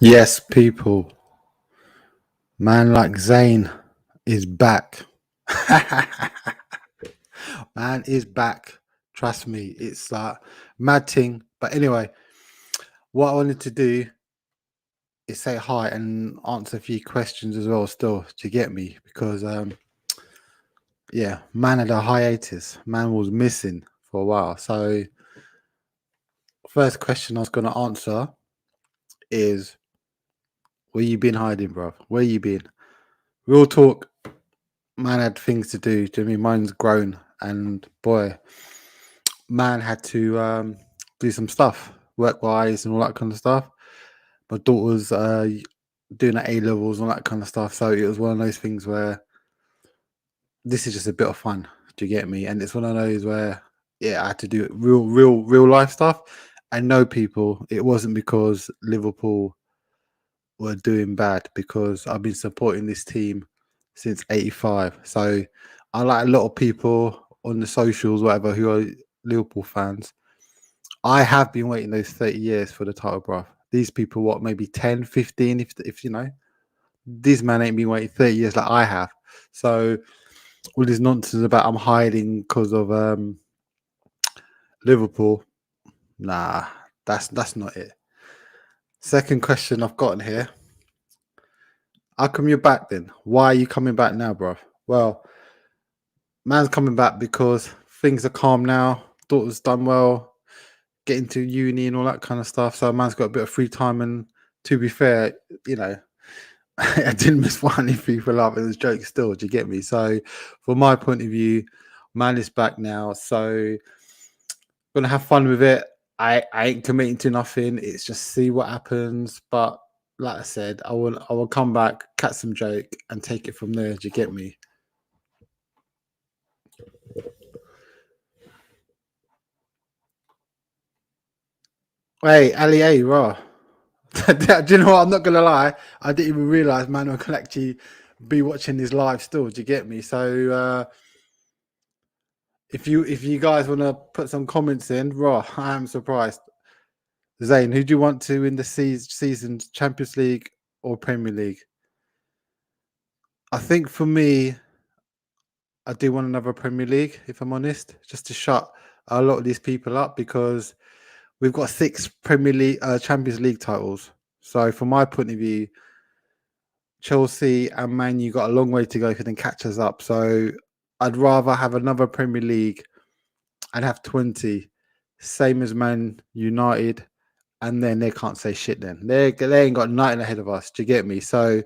Yes, people. Man like Zain is back. Man is back. Trust me. It's like mad thing. But anyway, what I wanted to do is say hi and answer a few questions as well still to get me because yeah, man had a hiatus. Man was missing for a while. So first question I was gonna answer is where you been hiding, bro? Where you been? Real talk, man had things to do. Do you know what I mean? Mine's grown and boy, man had to do some stuff work wise and all that kind of stuff. My daughter's doing her A levels and all that kind of stuff. So it was one of those things where this is just a bit of fun. Do you get me? And it's one of those where yeah, I had to do real life stuff. I know people. It wasn't because Liverpool were doing bad because I've been supporting this team since '85. So I like a lot of people on the socials, whatever, who are Liverpool fans. I have been waiting those 30 years for the title, bro. These people, what, maybe 10, 15, if you know, this man ain't been waiting 30 years like I have. So all this nonsense about I'm hiding because of Liverpool, nah, that's not it. Second question I've gotten here. How come you're back then? Why are you coming back now, bro? Well, man's coming back because things are calm now. Daughter's done well, getting to uni and all that kind of stuff. So man's got a bit of free time. And to be fair, you know, I didn't miss one if people up. It was jokes still. Do you get me? So, from my point of view, man is back now. So, gonna have fun with it. I ain't committing to nothing. It's just see what happens. But like I said, I will come back, catch some joke, and take it from there. Do you get me? Hey, Ali, hey, raw. Do you know what? I'm not gonna lie. I didn't even realize Manuel can actually be watching this live still. Do you get me? So if you guys want to put some comments in, raw, I am surprised. Zayn, who do you want to win the season, Champions League or Premier League? I think for me, I do want another Premier League, if I'm honest, just to shut a lot of these people up because we've got six Premier League, Champions League titles. So from my point of view, Chelsea and Man U got a long way to go for them catch us up. So I'd rather have another Premier League and have 20, same as Man United, and then they can't say shit then. They ain't got nothing ahead of us. Do you get me? So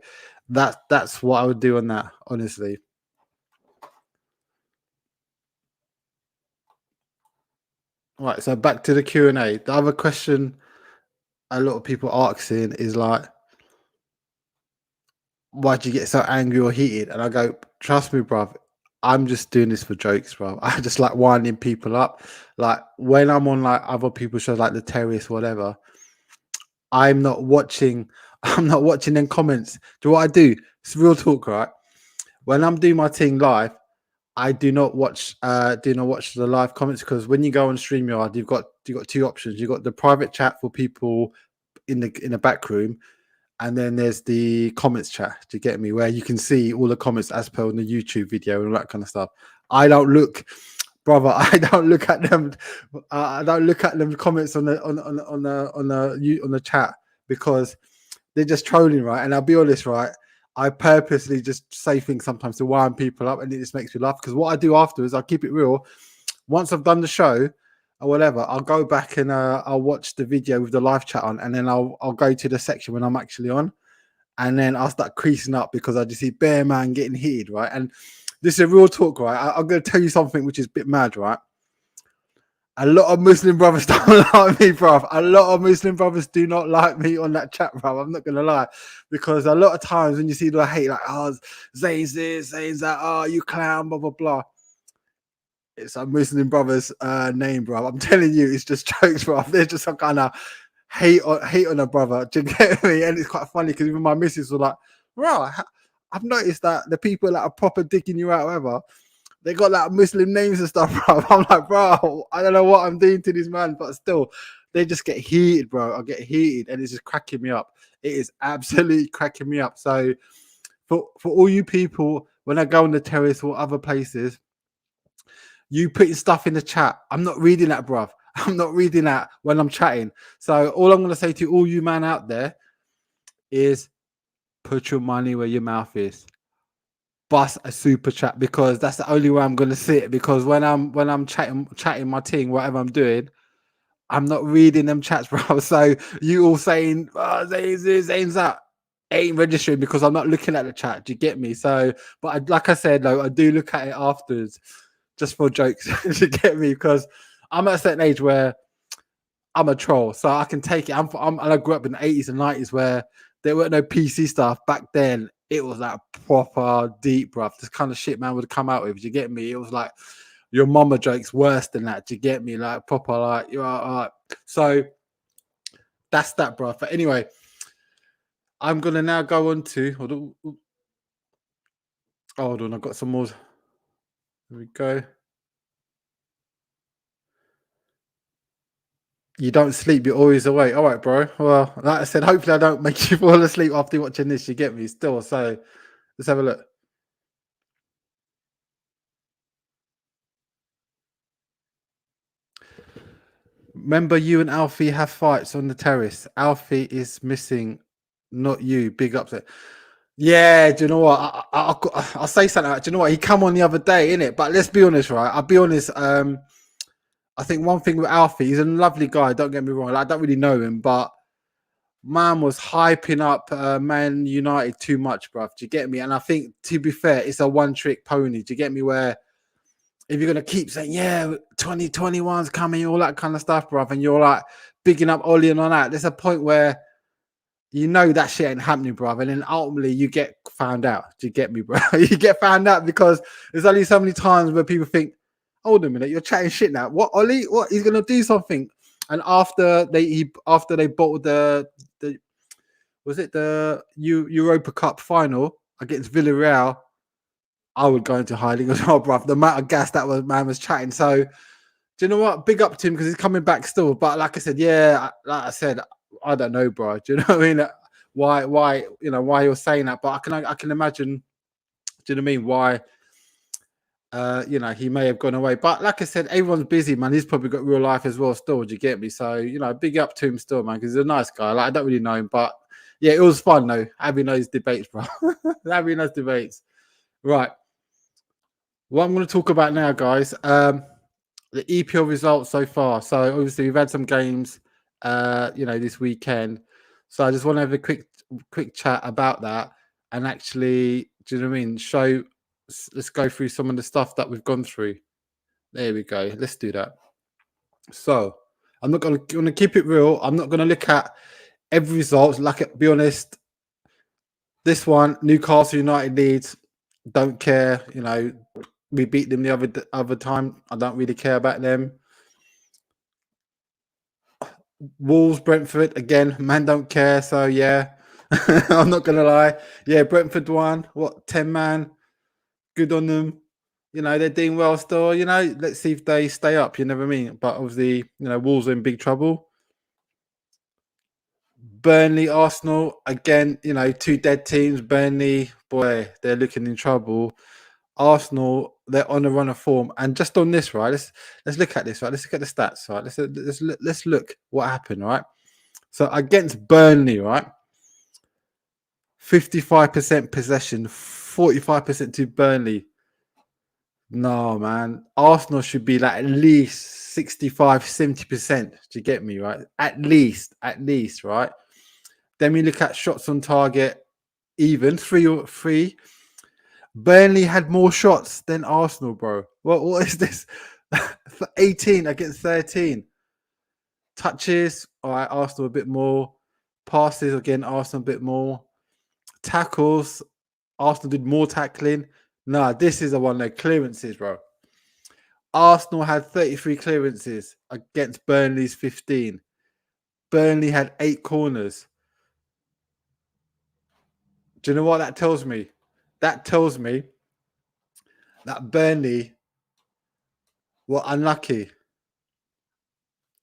that's what I would do on that, honestly. Right, so back to the Q&A. The other question a lot of people asking is like, why'd you get so angry or heated? And I go, trust me, bruv, I'm just doing this for jokes, bruv. I just like winding people up. Like when I'm on like other people's shows like the Terrace, whatever, I'm not watching, I'm not watching them comments. Do what I do? It's real talk, right? When I'm doing my thing live, I do not watch the live comments because when you go on StreamYard, you've got two options. You've got the private chat for people in the back room, and then there's the comments chat. Do you get me? Where you can see all the comments as per on the YouTube video and all that kind of stuff. I don't look, brother. I don't look at them. I don't look at them comments on the chat because they're just trolling, right? And I'll be honest, right? I purposely just say things sometimes to wind people up, and it just makes me laugh. Because what I do afterwards, I'll keep it real. Once I've done the show or whatever, I'll go back and I'll watch the video with the live chat on, and then I'll go to the section when I'm actually on, and then I'll start creasing up because I just see Bear Man getting heated, right? And this is a real talk, right? I'm going to tell you something which is a bit mad, right? A lot of Muslim brothers don't like me, bruv. A lot of Muslim brothers do not like me on that chat, bruv. I'm not gonna lie, because a lot of times when you see the hate, like, oh, Zayn's this, Zayn's that, oh, you clown, blah blah blah. It's a Muslim brother's name, bruv. I'm telling you, it's just jokes, bruv. They're just some kind of hate on a brother. Do you get me? And it's quite funny because even my missus was like, bro, I've noticed that the people that are proper digging you out, whatever, they got like Muslim names and stuff, bro. I'm like, bro, I don't know what I'm doing to this man, but still, they just get heated, bro. I get heated, and it's just cracking me up. It is absolutely cracking me up. So for all you people, when I go on the terrace or other places, you putting stuff in the chat. I'm not reading that, bruv. I'm not reading that when I'm chatting. So all I'm gonna say to all you man out there is put your money where your mouth is. Bust a super chat, because that's the only way I'm gonna see it. Because when I'm chatting my thing, whatever I'm doing, I'm not reading them chats, bro. So you all saying, oh, Zane's out, ain't registering because I'm not looking at the chat. Do you get me? So, but like I said, though, I do look at it afterwards, just for jokes. Do you get me? Because I'm at a certain age where I'm a troll, so I can take it. And I grew up in the 80s and 90s where there weren't no PC stuff. Back then, it was like proper deep, bruv. This kind of shit man would come out with. Do you get me? It was like your mama jokes worse than that. Do you get me? Like proper, like you're all right. So that's that, bruv. But anyway, I'm gonna now go on to hold on, I've got some more. Here we go. You don't sleep, you're always awake. All right, bro. Well, like I said, hopefully I don't make you fall asleep after watching this. You get me still. So let's have a look. Remember, you and Alfie have fights on the terrace. Alfie is missing, not you. Big upset. Yeah, do you know what? I'll say something. Do you know what? He come on the other day, innit? But let's be honest, right? I'll be honest. I think one thing with Alfie, he's a lovely guy. Don't get me wrong. Like, I don't really know him, but man was hyping up Man United too much, bruv. Do you get me? And I think, to be fair, it's a one-trick pony. Do you get me? Where if you're gonna keep saying, yeah, 2021's coming, all that kind of stuff, bruv, and you're like bigging up Ollie and all that, there's a point where you know that shit ain't happening, bruv, and then ultimately you get found out. Do you get me, bro? You get found out because there's only so many times where people think, hold a minute, you're chatting shit now. What, Ollie? What? He's gonna do something. And after they bought the was it the Europa Cup final against Villarreal, I would go into hiding as well, bruv. The amount of gas that man was chatting. So, do you know what? Big up to him because he's coming back still. But like I said, yeah, like I said, I don't know, bro. Do you know what I mean? Why, why you're saying that? But I can imagine. Do you know what I mean? Why, he may have gone away. But like I said, everyone's busy, man. He's probably got real life as well. Still, do you get me? So, big up to him still, man, because he's a nice guy. Like I don't really know him, but yeah, it was fun though having those debates, bro. Having those debates, right? What I'm going to talk about now, guys, the EPL results so far. So obviously we've had some games, this weekend. So I just want to have a quick chat about that and actually, do you know what I mean? Let's go through some of the stuff that we've gone through. There we go. Let's do that. So I'm not going to keep it real. I'm not going to look at every result. Like, be honest, this one, Newcastle United Leeds, don't care. We beat them the other time. I don't really care about them. Wolves, Brentford, again, man, don't care. So yeah, I'm not gonna lie. Yeah, Brentford won. 10 man? Good on them. They're doing well still. Let's see if they stay up. You never mean. But obviously, Wolves are in big trouble. Burnley, Arsenal, again, two dead teams. Burnley, boy, they're looking in trouble. Arsenal, they're on a run of form, and just on this, right? Let's look at this, right? Let's look at the stats, right? Let's look what happened, right? So against Burnley, right? 55% possession, 45% to Burnley. No, man. Arsenal should be like at least 65, 70%. Do you get me, right? At least, right? Then we look at shots on target, even 3 Burnley had more shots than Arsenal, bro. What is this? 18 against 13. Touches, all right, Arsenal a bit more. Passes, again, Arsenal a bit more. Tackles, Arsenal did more tackling. Nah, this is the one, their clearances, bro. Arsenal had 33 clearances against Burnley's 15. Burnley had 8 corners. Do you know what that tells me? That tells me that Burnley were unlucky.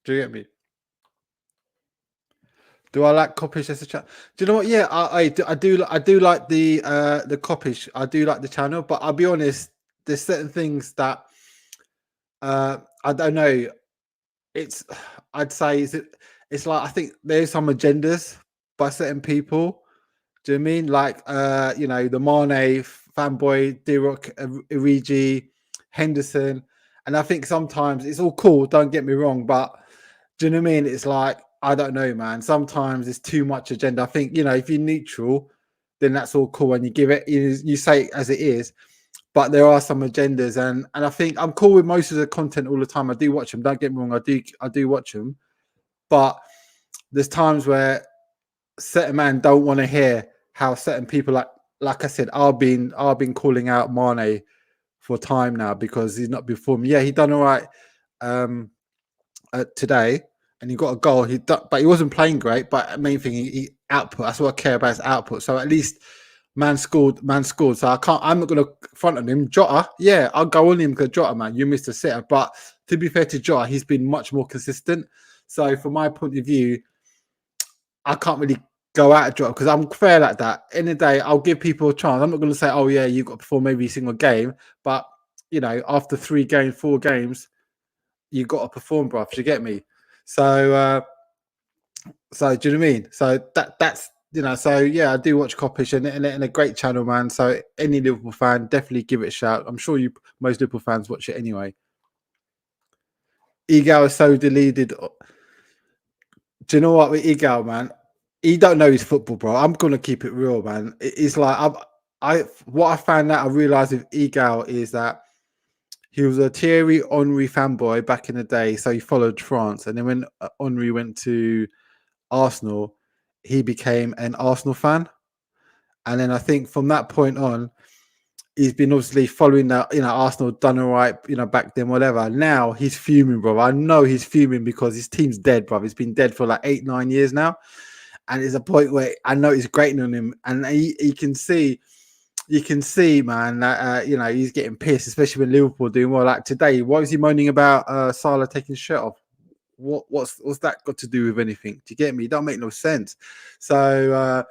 Do you get me? Do I like Coppish as a channel? Do you know what? Yeah, I do like the Coppish. I do like the channel, but I'll be honest. There's certain things that I don't know. It's I'd say it's like I think there's some agendas by certain people. Do you know what I mean? Like the Mane fanboy, Dirock, Origi, Henderson. And I think sometimes it's all cool, don't get me wrong, but do you know what I mean? It's like, I don't know, man. Sometimes it's too much agenda. I think, if you're neutral, then that's all cool and you give it you say it as it is. But there are some agendas, and I think I'm cool with most of the content all the time. I do watch them. Don't get me wrong, I do watch them. But there's times where certain man don't want to hear how certain people like I said, I've been calling out Mane for time now because he's not performing. Yeah, he done all right um today, and he got a goal. But he wasn't playing great. But the main thing, he output. That's what I care about, is output. So at least man scored. Man scored. So I can't. I'm not going to front on him. Jota, yeah, I'll go on him because Jota, man, you missed a sitter. But to be fair to Jota, he's been much more consistent. So from my point of view, I can't really go out of Jota because I'm fair like that. In the day, I'll give people a chance. I'm not going to say, oh yeah, you've got to perform every single game. But after 3 games, 4 games, you got to perform, bro. Do you get me? So, do you know what I mean? So that's So yeah, I do watch Coppish and a great channel, man. So any Liverpool fan, definitely give it a shout. I'm sure most Liverpool fans watch it anyway. Egal is so deleted. Do you know what with Egal, man? He don't know his football, bro. I'm gonna keep it real, man. It's like what I found out. I realized with Egal is that he was a Thierry Henry fanboy back in the day, so he followed France, and then when Henry went to Arsenal, he became an Arsenal fan. And then I think from that point on, he's been obviously following that, Arsenal done all right, back then, whatever. Now he's fuming, bro. I know he's fuming because his team's dead, bro. He's been dead for like 8, 9 years now. And there's a point where I know he's grating on him, and he can see, man, that he's getting pissed, especially when Liverpool doing well. Like today, why was he moaning about Salah taking his shirt off? What's that got to do with anything? Do you get me? It don't make no sense. So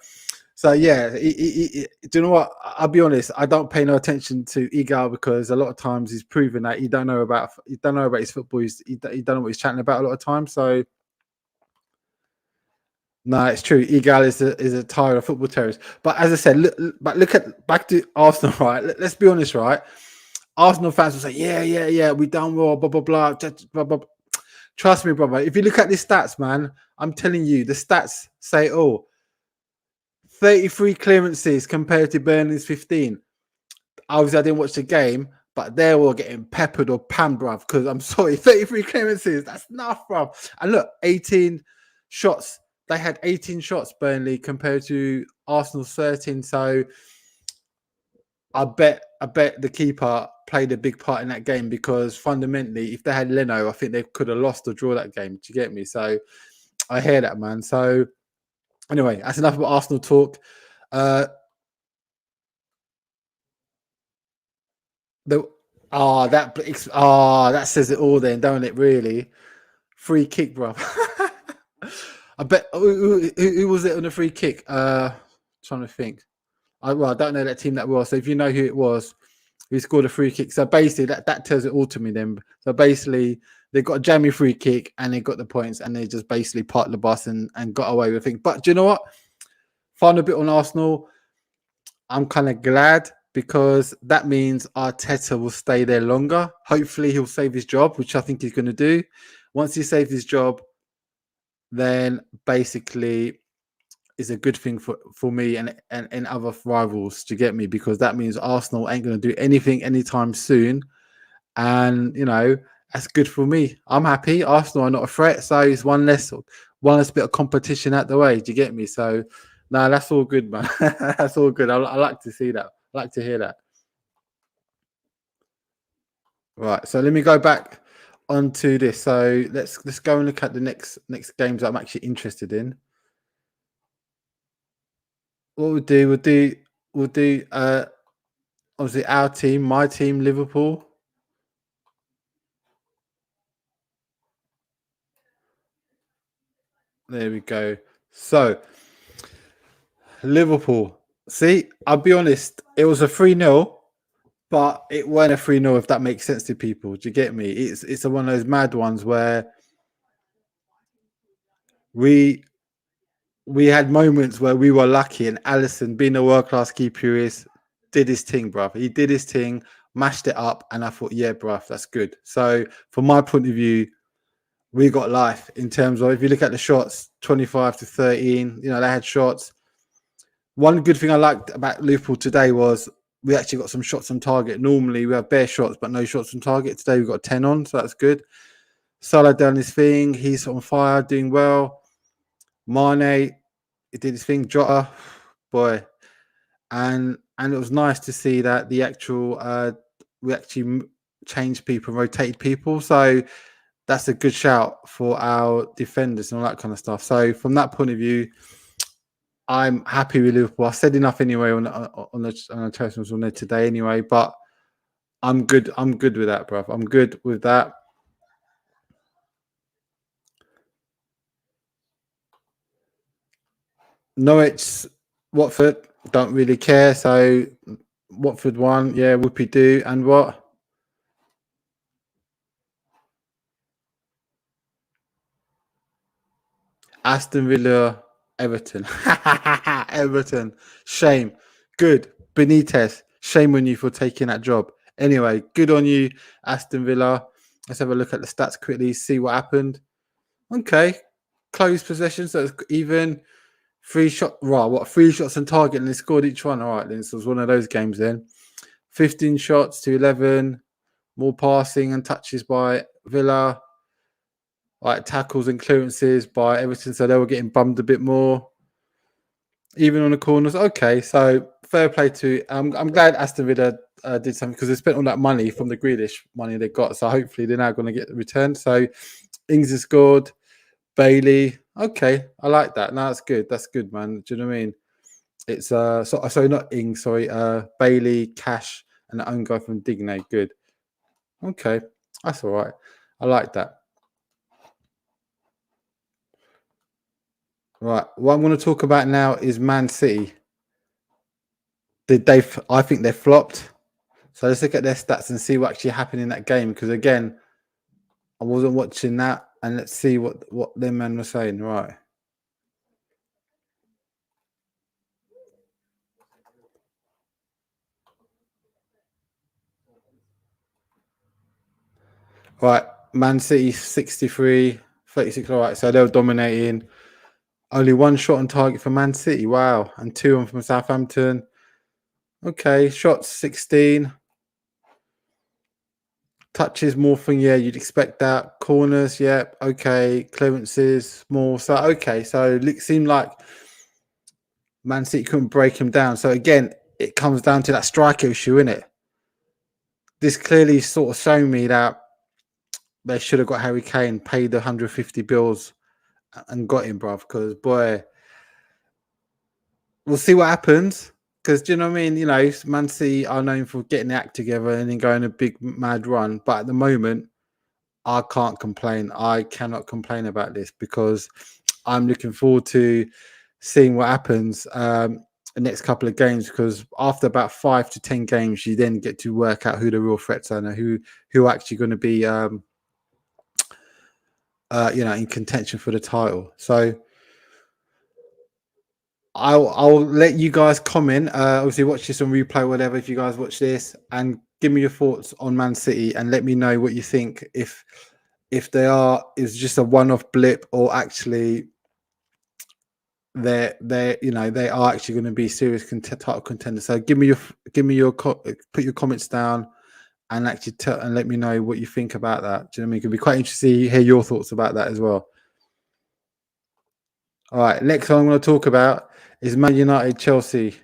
yeah, do you know what? I'll be honest. I don't pay no attention to Egal because a lot of times he's proven that he don't know about his football. He don't know what he's chatting about a lot of times. So no, it's true. Egal is a tire of football terrorist. But as I said, look at back to Arsenal, right? Let's be honest, right? Arsenal fans will say, yeah, we done well, blah blah blah, blah blah. Trust me, brother. If you look at the stats, man, I'm telling you, the stats say, 33 clearances compared to Burnley's 15. Obviously, I didn't watch the game, but they were getting peppered or panned, bruv. Because I'm sorry, 33 clearances, that's enough, bruv. And look, 18 shots. They had 18 shots, Burnley, compared to Arsenal's 13. So I bet the keeper played a big part in that game because fundamentally, if they had Leno, I think they could have lost or draw that game. Do you get me? So I hear that, man. So anyway, that's enough about Arsenal talk. Uh, the that says it all, then, don't it? Really, free kick, bro. I bet who was it on the free kick? Trying to think. I don't know that team that well. So if you know who it was, who scored a free kick. So basically, that tells it all to me then. So basically, they got a jammy free kick and they got the points and they just basically parked the bus and got away with it. But do you know what? Final bit on Arsenal. I'm kind of glad because that means Arteta will stay there longer. Hopefully, he'll save his job, which I think he's going to do. Once he saves his job, then basically is a good thing for me and other rivals to get me because that means Arsenal ain't going to do anything anytime soon. And that's good for me. I'm happy. Arsenal are not a threat, so it's one less bit of competition out the way. Do you get me? So no, that's all good, man. That's all good. I like to see that. I like to hear that. Right. So let me go back onto this. So let's go and look at the next games that I'm actually interested in. What we'll do obviously our team, my team, Liverpool. There we go. So Liverpool. See, I'll be honest. It was a 3-0, but it weren't a 3-0. If that makes sense to people, do you get me? It's one of those mad ones where we we had moments where we were lucky, and Allison, being a world class keeper he is, did his thing, bruv. He did his thing, mashed it up, and I thought, yeah, bruv, that's good. So from my point of view, we got life in terms of if you look at the shots, 25-13. You know, they had shots. One good thing I liked about Liverpool today was we actually got some shots on target. Normally we have bare shots, but no shots on target. Today we got 10 on, so that's good. Salah done his thing. He's on fire, doing well. Mane, he did his thing. Jota, boy, and it was nice to see that the actual we actually changed people, rotated people. So that's a good shout for our defenders and all that kind of stuff. So from that point of view, I'm happy with Liverpool. I said enough anyway on the Toastmasters on there today anyway, but I'm good. I'm good with that, bruv. I'm good with that. Norwich, Watford, don't really care. So Watford won, yeah, whoopee do. And what? Aston Villa, Everton. Everton. Shame. Good. Benitez. Shame on you for taking that job. Anyway, good on you, Aston Villa. Let's have a look at the stats quickly, see what happened. Okay. Close possessions. That's even. Right, what? 3 shots on target and they scored each one. All right, then. So it was one of those games then. 15 shots to 11. More passing and touches by Villa. Like tackles and clearances by Everton, so they were getting bummed a bit more, even on the corners. Okay, so fair play to. I'm glad Aston Villa did something because they spent all that money from the Grealish money they got. So hopefully they're now going to get returned. So Ings has scored. Bailey. Okay, I like that. No, that's good. That's good, man. Do you know what I mean? It's sorry, not Ings. Sorry, Bailey, Cash, and the own guy from Digne. Good. Okay, that's all right. I like that. Right. What I'm going to talk about now is Man City. Did they? I think they flopped. So let's look at their stats and see what actually happened in that game. Because again, I wasn't watching that, and let's see what their man was saying. Right. Right. Man City 63, 36. All right. So they were dominating. Only one shot on target for Man City. Wow. And two on from Southampton. Okay. Shots 16. Touches more thing, yeah, you'd expect that. Corners, yeah, okay. Clearances, more. So, okay. So it seemed like Man City couldn't break him down. So, again, it comes down to that striker issue, isn't it? This clearly sort of showed me that they should have got Harry Kane, paid the 150 bills and got him, bruv. Because, boy, we'll see what happens. Because, do you know what I mean? You know, Man City are known for getting the act together and then going a big mad run. But at the moment, I can't complain. I cannot complain about this because I'm looking forward to seeing what happens the next couple of games. Because after about 5 to 10 games, you then get to work out who the real threats are and who are actually going to be, in contention for the title. So I'll let you guys comment. Obviously, watch this on replay, whatever. If you guys watch this, and give me your thoughts on Man City, and let me know what you think. If they are is just a one-off blip, or actually they are actually going to be serious title contenders. So put your comments down and actually and let me know what you think about that. Do you know what I mean? It could be quite interesting to hear your thoughts about that as well. All right, next one I'm going to talk about is Man United Chelsea.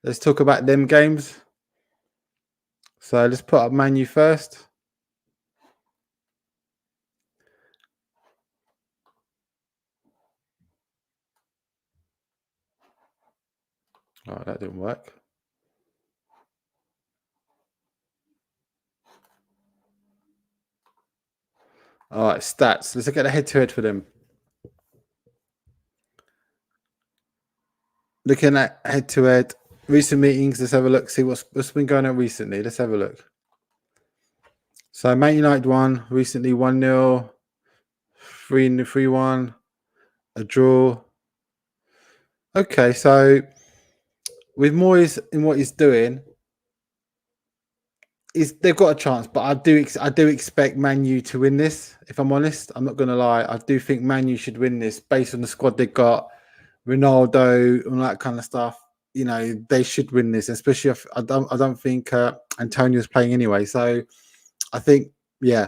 Let's talk about them games. So let's put up Man U first. All right, that didn't work. All right, stats. Let's look at the head-to-head for them. Looking at head to head recent meetings. Let's have a look. See what's been going on recently. Let's have a look. So Man United won recently 1-0, 3-1, a draw. Okay, so with Moyes in what he's doing, they've got a chance, but I do expect Man U to win this. If I'm honest, I'm not gonna lie. I do think Man U should win this based on the squad they got, Ronaldo and that kind of stuff. You know they should win this, especially if I don't think Antonio's playing anyway. So I think yeah,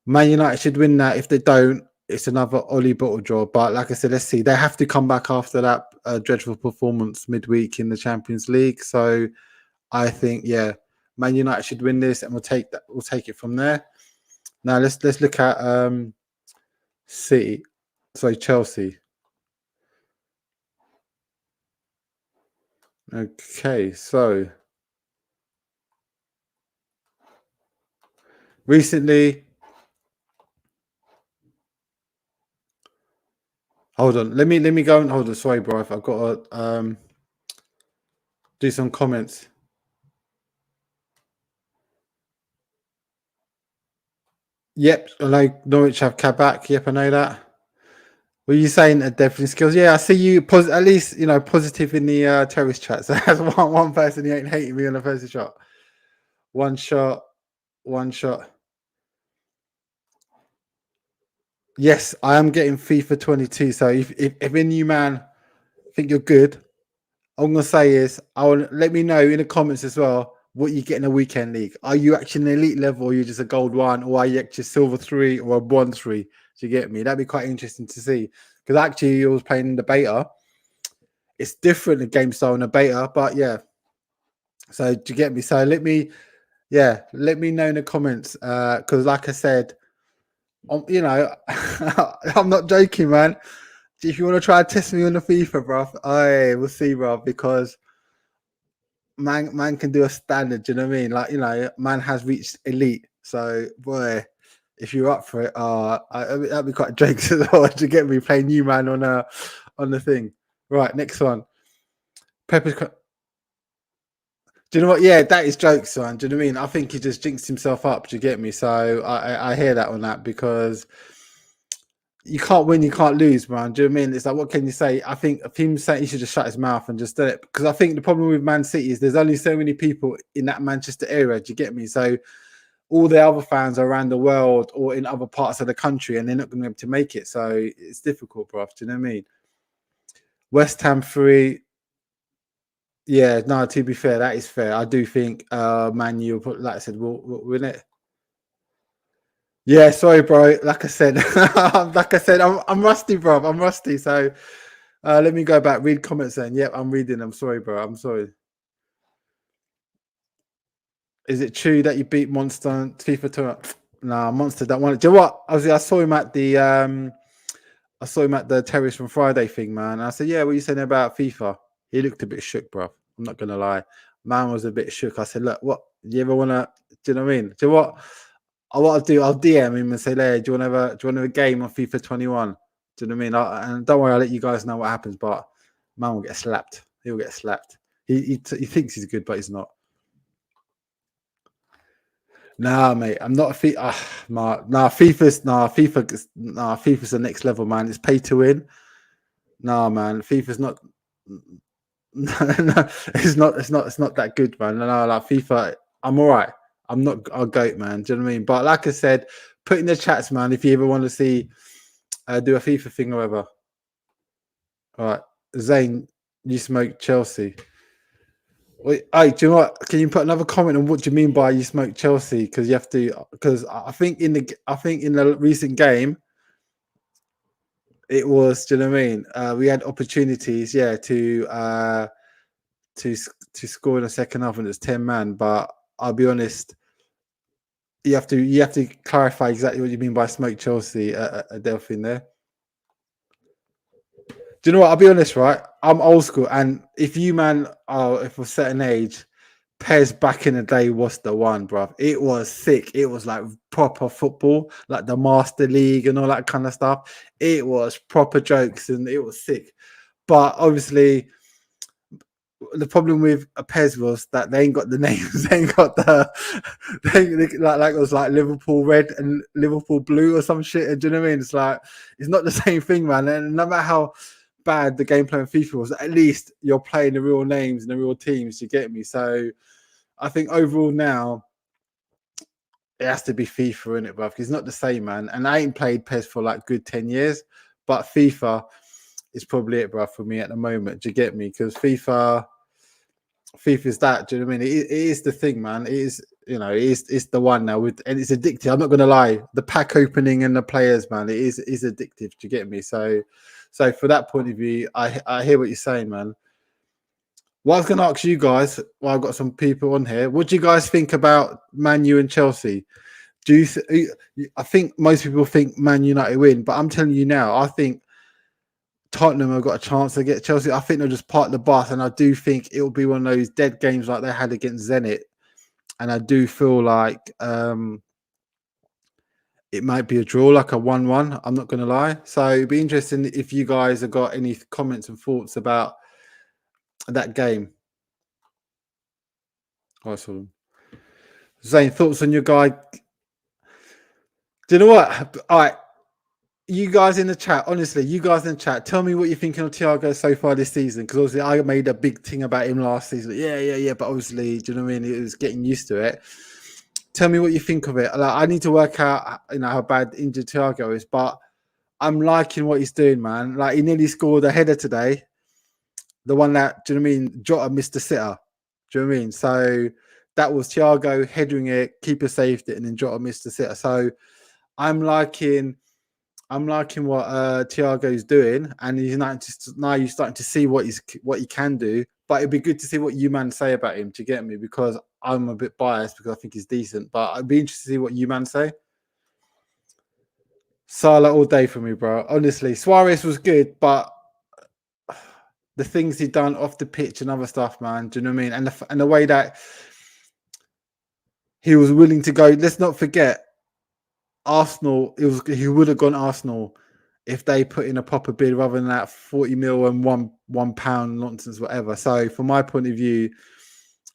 Man United should win that. If they don't, it's another Ollie bottle draw. But like I said, let's see. They have to come back after that dreadful performance midweek in the Champions League. So I think yeah, Man United should win this, and we'll take that. We'll take it from there. Now let's look at City. Sorry, Chelsea. Okay, so recently, hold on. Let me go and hold on. Sorry, bro. I've got to do some comments. Yep, I know Norwich have Kabak. Yep, I know that. Were you saying a definitely skills? Yeah, I see you. At least you know positive in the terrace chat. So that's one person who ain't hating me on the first shot. One shot. One shot. Yes, I am getting FIFA 22. So if a new man think you're good, all I'm gonna say is I want let me know in the comments as well what you get in a weekend league. Are you actually an elite level, or are you just a gold one, or are you actually silver 3 or a bronze 3? Do you get me? That'd be quite interesting to see. Because actually you was playing in the beta. It's different the game style in the beta, but yeah. So do you get me? So let me know in the comments. Because like I said, you know, I'm not joking, man. If you want to try to test me on the FIFA, bro, we'll see, bro, because man can do a standard. Do you know what I mean? Like man has reached elite. So boy, if you're up for it, that'd be quite jokes as well to get me playing new man on the thing. Right, next one. Pepper's. Do you know what? Yeah, that is jokes, man. Do you know what I mean? I think he just jinxed himself up. Do you get me? So I hear that on that because you can't win, you can't lose, man. Do you know what I mean? It's like, what can you say? I think of him saying he should just shut his mouth and just do it. Because I think the problem with Man City is there's only so many people in that Manchester area. Do you get me? So all the other fans are around the world or in other parts of the country, and they're not going to be able to make it. So it's difficult, bro. Do you know what I mean? West Ham 3. Yeah, no, to be fair, that is fair. I do think Man U, like I said, will win it. Yeah, sorry, bro. Like I said, I'm rusty, bro. I'm rusty. So let me go back, read comments then. Yep, I'm reading. I'm sorry, bro. I'm sorry. Is it true that you beat Monster on FIFA tour? Nah, Monster don't want it. Do you know what? I saw him at the Terrace from Friday thing, man. And I said, yeah, what are you saying about FIFA? He looked a bit shook, bro. I'm not gonna lie. Man was a bit shook. I said, look, what do you ever wanna do you know what I mean? Do you know what I'll do? I'll DM him and say, hey, do you want to have a game on FIFA 21? Do you know what I mean? And don't worry, I'll let you guys know what happens, but man will get slapped. He'll get slapped. He thinks he's good, but he's not. Nah, mate, I'm not a FIFA. FIFA's the next level, man. It's pay to win. Nah, man, FIFA's not. No, it's not that good, man. No, like FIFA, I'm all right. I'm not a goat, man. Do you know what I mean? But like I said, put in the chats, man, if you ever want to see do a FIFA thing or whatever. All right, Zain, you smoke Chelsea. Wait, hey, do you know what? Can you put another comment on what do you mean by you smoke Chelsea? Because you have to. Because I think in the recent game, it was. Do you know what I mean? We had opportunities, yeah, to score in the second half, and it's 10 man. But I'll be honest, you have to clarify exactly what you mean by smoke Chelsea, Delphine there. Do you know what? I'll be honest, right? I'm old school, and if you man are if a certain age, Pez back in the day was the one, bro. It was sick. It was like proper football, like the Master League and all that kind of stuff. It was proper jokes, and it was sick. But obviously, The problem with a Pez was that they ain't got the names, they ain't got like it was like Liverpool red and Liverpool blue or some shit. Do you know what I mean? It's like it's not the same thing, man. And no matter how bad the gameplay in FIFA was, at least you're playing the real names and the real teams. You get me? So I think overall now it has to be FIFA in it, bro. It's not the same, man. And I ain't played PES for like good 10 years, but FIFA is probably it, bro, for me at the moment. Do you get me? Because FIFA is that. Do you know what I mean? It is the thing, man. It is, you know, it's the one now with, and it's addictive. I'm not gonna lie. The pack opening and the players, man, it is addictive. Do you get me? So for that point of view, I hear what you're saying, man. What I was gonna ask you guys, well, I've got some people on here. What do you guys think about Man U and Chelsea? Do I think most people think Man United win, but I'm telling you now, I think Tottenham have got a chance to get Chelsea. I think they'll just park the bus, and I do think it will be one of those dead games like they had against Zenit. And I do feel like it might be a draw, like a 1-1. I'm not going to lie. So it'd be interesting if you guys have got any comments and thoughts about that game. Awesome. Zain, thoughts on your guy? Do you know what? All right. You guys in the chat, honestly, you guys in the chat, tell me what you're thinking of Thiago so far this season. Because obviously, I made a big thing about him last season. Yeah. But obviously, do you know what I mean? It was getting used to it. Tell me what you think of it. Like, I need to work out, you know, how bad injured Thiago is, but I'm liking what he's doing, man. Like, he nearly scored a header today. The one that, do you know what I mean? Jota missed the sitter. Do you know what I mean? So that was Thiago heading it, keeper saved it, and then Jota missed the sitter. So I'm liking what Thiago's doing, and he's now you're starting to see what he can do. But it'd be good to see what you man say about him. To get me? Because I'm a bit biased because I think he's decent. But I'd be interested to see what you man say. Salah all day for me, bro. Honestly, Suarez was good, but the things he done off the pitch and other stuff, man. Do you know what I mean? And the way that he was willing to go. Let's not forget, Arsenal. He would have gone Arsenal if they put in a proper bid rather than that 40 mil and £1 nonsense, whatever. So from my point of view,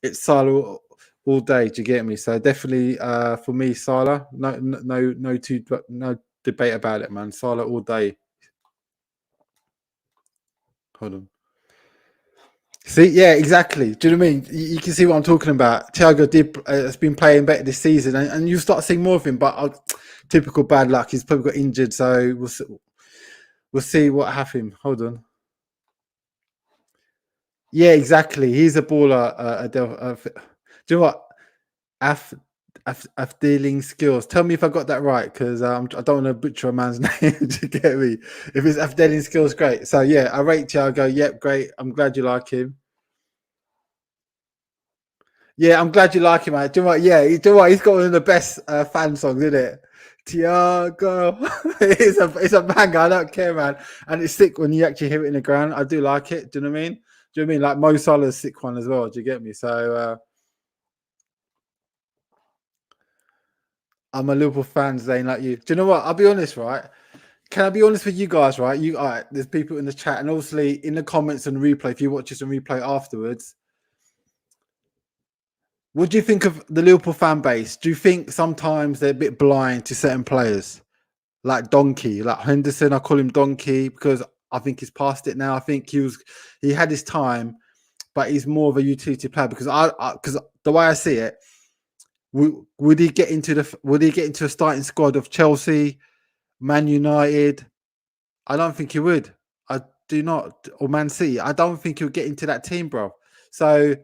it's Salah all day. Do you get me? So definitely for me, Salah. No debate about it, man. Salah all day. Hold on. See, yeah, exactly. Do you know what I mean? You can see what I'm talking about. Thiago has been playing better this season, and you start seeing more of him. But typical bad luck. He's probably got injured, so we'll see what happens. Hold on. Yeah, exactly. He's a baller. Do you know what? Afdealing skills. Tell me if I got that right, because I don't want to butcher a man's name. To get me? If it's Afdealing skills, great. So yeah, I rate Thiago. Yep, great. I'm glad you like him. Yeah, I'm glad you like him, mate. Do you know what? Yeah, do you know what? He's got one of the best fan songs, isn't it? Thiago. it's a banger. I don't care, man. And it's sick when you actually hear it in the ground. I do like it. Do you know what I mean? Do you know what I mean? Like Mo Salah's sick one as well. Do you get me? So I'm a Liverpool fan, Zayn, like you. Do you know what? I'll be honest, right? Can I be honest with you guys, right? All right, there's people in the chat and obviously in the comments and replay, if you watch this and replay afterwards. What do you think of the Liverpool fan base? Do you think sometimes they're a bit blind to certain players? Like Donkey, like Henderson, I call him Donkey because I think he's past it now. I think he had his time, but he's more of a utility player because because the way I see it, would he get into a starting squad of Chelsea, Man United? I don't think he would. I do not, or Man City. I don't think he'll get into that team, bro. So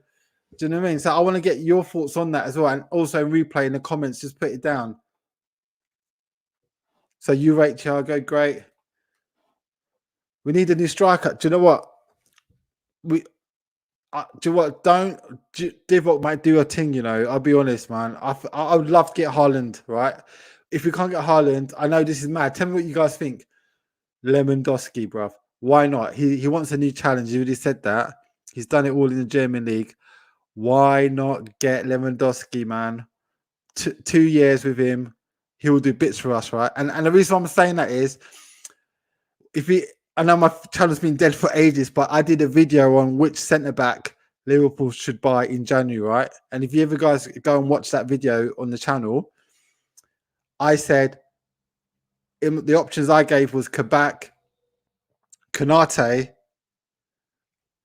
do you know what I mean? So I want to get your thoughts on that as well, and also replay in the comments. Just put it down. So you rate Thiago, great. We need a new striker. Do you know what? Do you know what? Divock might do a thing. You know, I'll be honest, man. I would love to get Haaland, right? If we can't get Haaland, I know this is mad. Tell me what you guys think. Lewandowski, bruv. Why not? He wants a new challenge. He already said that. He's done it all in the German league. Why not get Lewandowski, man? 2 years with him, he will do bits for us, right? And the reason I'm saying that is, I know my channel's been dead for ages, but I did a video on which centre back Liverpool should buy in January, right? And if you ever guys go and watch that video on the channel, I said the options I gave was Kabak, Kanate,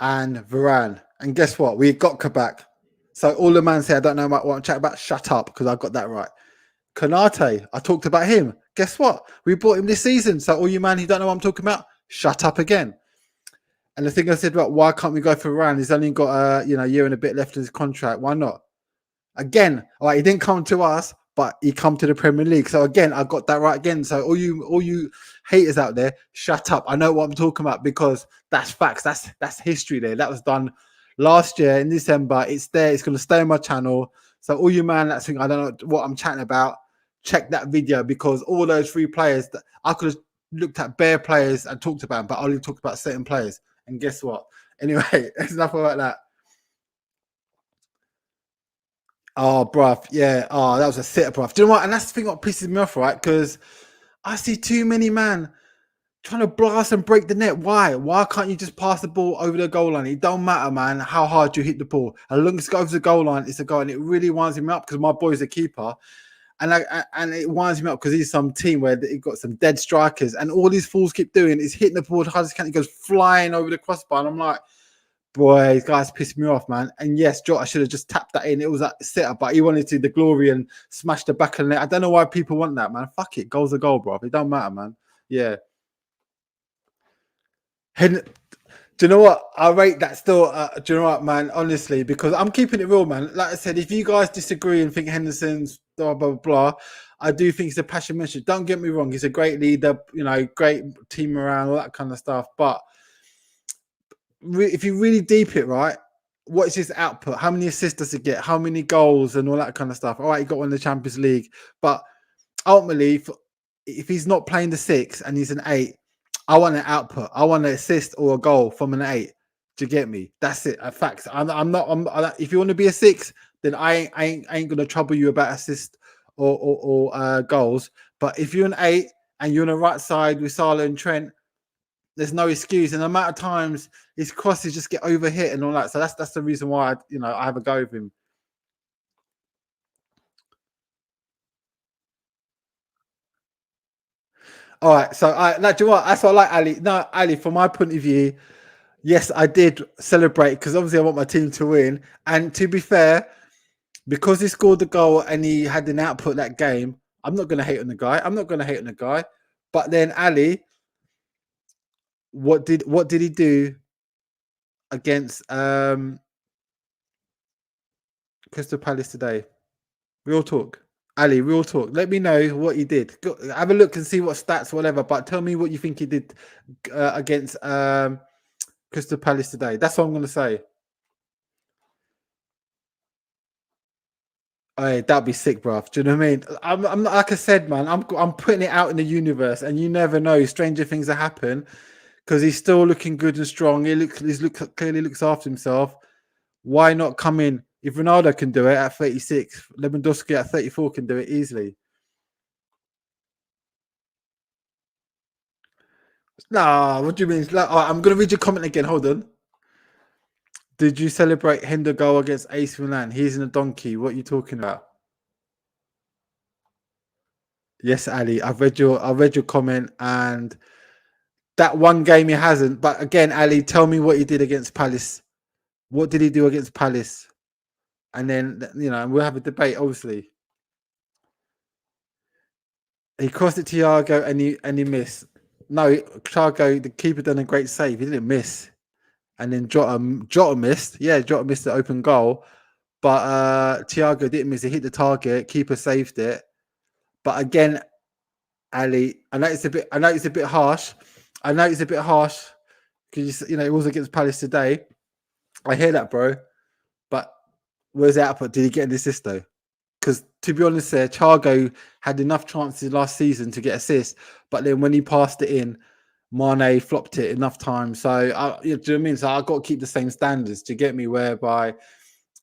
and Varane. And guess what? We got Kabak. So all the man say I don't know what I'm chatting about. Shut up, because I got that right. Kanate, I talked about him. Guess what? We bought him this season. So all you man who don't know what I'm talking about, shut up again. And the thing I said about why can't we go for Varane? He's only got a year and a bit left in his contract. Why not? Again, all right, he didn't come to us, but he come to the Premier League. So again, I got that right again. So all you haters out there, shut up. I know what I'm talking about because that's facts. That's history there. That was done last year in December. It's there. It's going to stay on my channel. So all you man that's thinking I don't know what I'm chatting about, check that video because all those three players that I could have looked at bare players and talked about, but I only talked about certain players. And guess what? Anyway, it's enough about that. Oh, bruv. Yeah. Oh, that was a sitter, bruv. Do you know what? And that's the thing what pisses me off, right? Because I see too many man trying to blast and break the net. Why? Why can't you just pass the ball over the goal line? It don't matter, man, how hard you hit the ball. As long as it goes over the goal line, it's a goal. And it really winds me up because my boy's a keeper. And it winds me up because he's some team where he got some dead strikers. And all these fools keep doing is hitting the ball hard as can. It goes flying over the crossbar. And I'm like, boy, these guys pissed me off, man. And yes, Jota should have just tapped that in. It was that sitter, but he wanted to the glory and smash the back of the net. I don't know why people want that, man. Fuck it. Goal's a goal, bro. It don't matter, man. Yeah. Do you know what? I rate that still. Do you know what, man? Honestly, because I'm keeping it real, man. Like I said, if you guys disagree and think Henderson's blah, blah, blah, I do think he's a passion mention. Don't get me wrong. He's a great leader, great team around, all that kind of stuff. But if you really deep it, right, what is his output? How many assists does he get? How many goals and all that kind of stuff? All right, he got one in the Champions League. But ultimately, if he's not playing the 6 and he's an 8, I want an output. I want an assist or a goal from an 8. Do you get me? That's it. Facts. I'm not. If you want to be a 6, then I ain't gonna trouble you about assist or goals. But if you're an 8 and you're on the right side with Salah and Trent, there's no excuse. And the amount of times his crosses just get overhit and all that. So that's the reason why I have a go with him. All right, so do you know what? That's what I like, Ali. No, Ali, from my point of view, yes, I did celebrate because obviously I want my team to win. And to be fair, because he scored the goal and he had an output that game, I'm not going to hate on the guy. But then Ali, what did he do against Crystal Palace today? Real talk. Ali, real talk. Let me know what he did. Have a look and see what stats, whatever. But tell me what you think he did against Crystal Palace today. That's what I'm going to say. Hey, that'd be sick, bruv. Do you know what I mean? I'm like I said, man. I'm putting it out in the universe, and you never know. Stranger things that happen because he's still looking good and strong. Clearly looks after himself. Why not come in? If Ronaldo can do it at 36, Lewandowski at 34 can do it easily. Nah, what do you mean? I'm going to read your comment again. Hold on. Did you celebrate Hendo goal against AC Milan? He's in a donkey. What are you talking about? Yes, Ali. I read your comment, and that one game he hasn't. But again, Ali, tell me what he did against Palace. What did he do against Palace? And then we'll have a debate. Obviously, he crossed it to Thiago and he missed. No, Thiago, the keeper, done a great save. He didn't miss. And then Jota missed. Yeah, Jota missed the open goal. But Thiago didn't miss. He hit the target. Keeper saved it. But again, Ali, I know it's a bit harsh. Because it was against Palace today. I hear that, bro. But where's the output? Did he get an assist though? Because to be honest, Thiago had enough chances last season to get assists, but then when he passed it in, Mane flopped it enough times. So, do you know what I mean? So I've got to keep the same standards to get me. Whereby,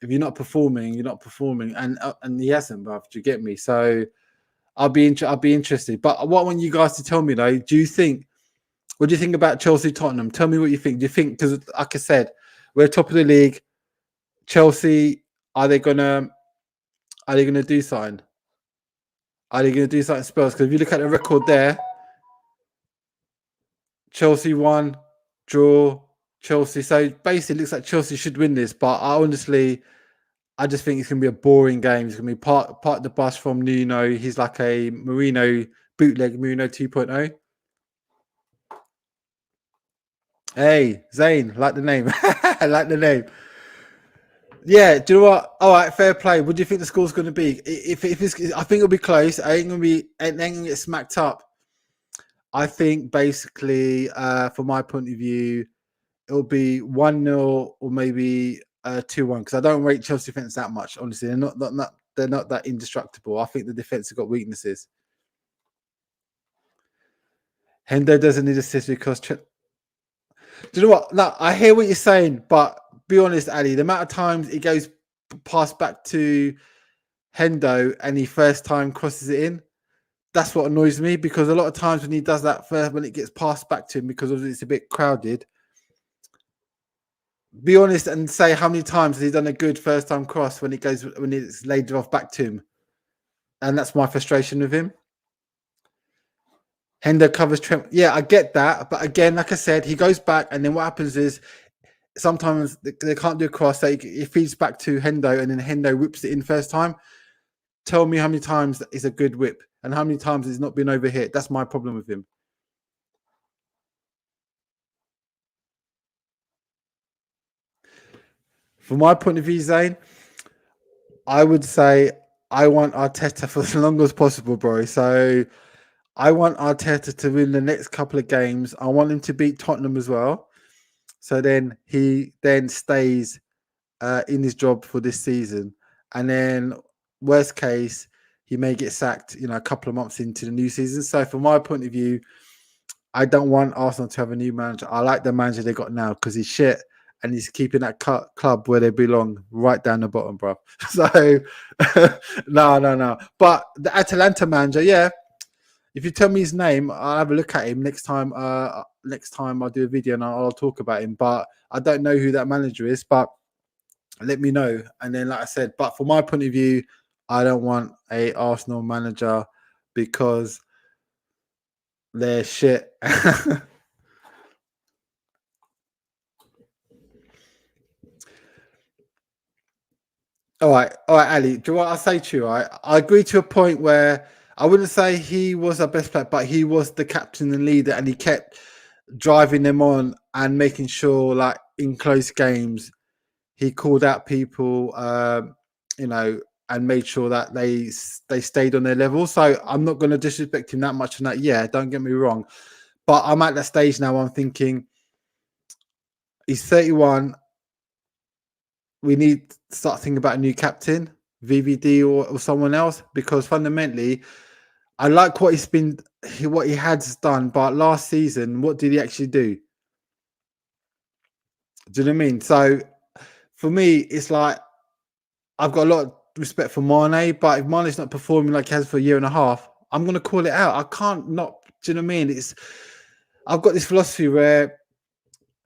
if you're not performing, you're not performing, and he hasn't, bruv. Do you get me? So I'll be interested. But what I want you guys to tell me though, what do you think about Chelsea Tottenham? Tell me what you think. Do you think, because like I said, we're top of the league, Chelsea, are they gonna are they gonna do something? Are they gonna do something Spurs? Because if you look at the record there, Chelsea won, draw, Chelsea. So basically, it looks like Chelsea should win this. But I just think it's gonna be a boring game. It's gonna be part of the bus from Nuno. He's like a Marino bootleg Marino 2.0. Hey, Zain, like the name. I like the name. Yeah, do you know what? All right, fair play. What do you think the score's going to be? If it's, I think it'll be close. I ain't gonna get smacked up. I think basically, from my point of view, it'll be 1-0 or maybe 2-1 because I don't rate Chelsea defense that much. Honestly, they're not that indestructible. I think the defense have got weaknesses. Hendo doesn't need assist because. Do you know what? No, I hear what you're saying, but be honest, Ali. The amount of times it goes past back to Hendo and he first time crosses it in. That's what annoys me because a lot of times when he does that first, when it gets passed back to him because it's a bit crowded, be honest and say how many times has he done a good first time cross when it's laid off back to him, and that's my frustration with him. Hendo covers Trent. Yeah, I get that, but again, like I said, he goes back, and then what happens is sometimes they can't do a cross. So it feeds back to Hendo, and then Hendo whips it in first time. Tell me how many times it's a good whip and how many times it's not been overhit. That's my problem with him. From my point of view, Zain, I would say I want Arteta for as long as possible, bro. So I want Arteta to win the next couple of games. I want him to beat Tottenham as well. So then he then stays in his job for this season. And then worst case, he may get sacked, a couple of months into the new season. So from my point of view, I don't want Arsenal to have a new manager. I like the manager they got now because he's shit and he's keeping that club where they belong, right down the bottom, bro. So no. But the Atalanta manager, yeah. If you tell me his name, I'll have a look at him next time. Next time I'll do a video and I'll talk about him. But I don't know who that manager is. But let me know. And then, like I said, but from my point of view, I don't want a Arsenal manager because they're shit. All right, Ali. Do you know what I say to you? I agree to a point where I wouldn't say he was our best player, but he was the captain and leader, and he kept driving them on and making sure, like in close games, he called out people, and made sure that they stayed on their level. So I'm not going to disrespect him that much. And that, yeah, don't get me wrong, but I'm at that stage now. I'm thinking he's 31. We need to start thinking about a new captain, VVD or someone else, because fundamentally, I like what what he has done. But last season, what did he actually do? Do you know what I mean? So for me, it's like I've got a lot of respect for Mane, but if Mane's not performing like he has for a year and a half, I'm going to call it out. I can't not. Do you know what I mean? I've got this philosophy where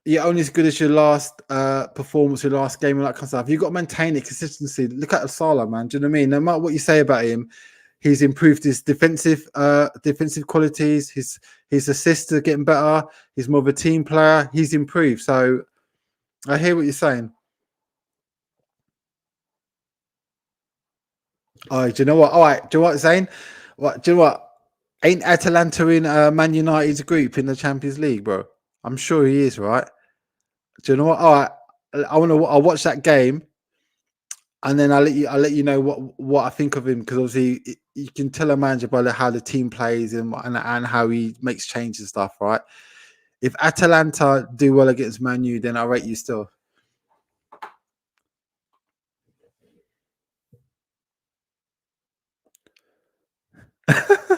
you're only as good as your last performance, your last game, and that kind of stuff. You've got to maintain it, consistency. Look at Salah, man. Do you know what I mean? No matter what you say about him, he's improved his defensive qualities. His assists are getting better. He's more of a team player. He's improved. So I hear what you're saying. Oh, do you know what? All right, do you know what, Zain? What do you know what? Ain't Atalanta in Man United's group in the Champions League, bro? I'm sure he is, right? Do you know what? All right, I'll watch that game, and then I'll let you know what I think of him because obviously you can tell a manager by how the team plays and how he makes changes and stuff, right? If Atalanta do well against Man U, then I'll rate you still.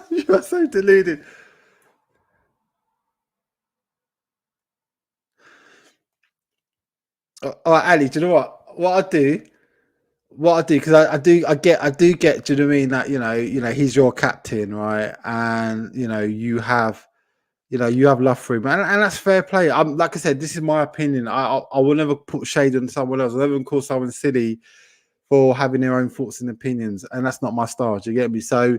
You are so deluded. All right, Ali. Do you know what? What I do because I do get. Do you know what I mean? That he's your captain, right? And you have you have love for him, and that's fair play. Like I said, this is my opinion. I will never put shade on someone else. I'll never call someone silly for having their own thoughts and opinions, and that's not my style. Do you get me? So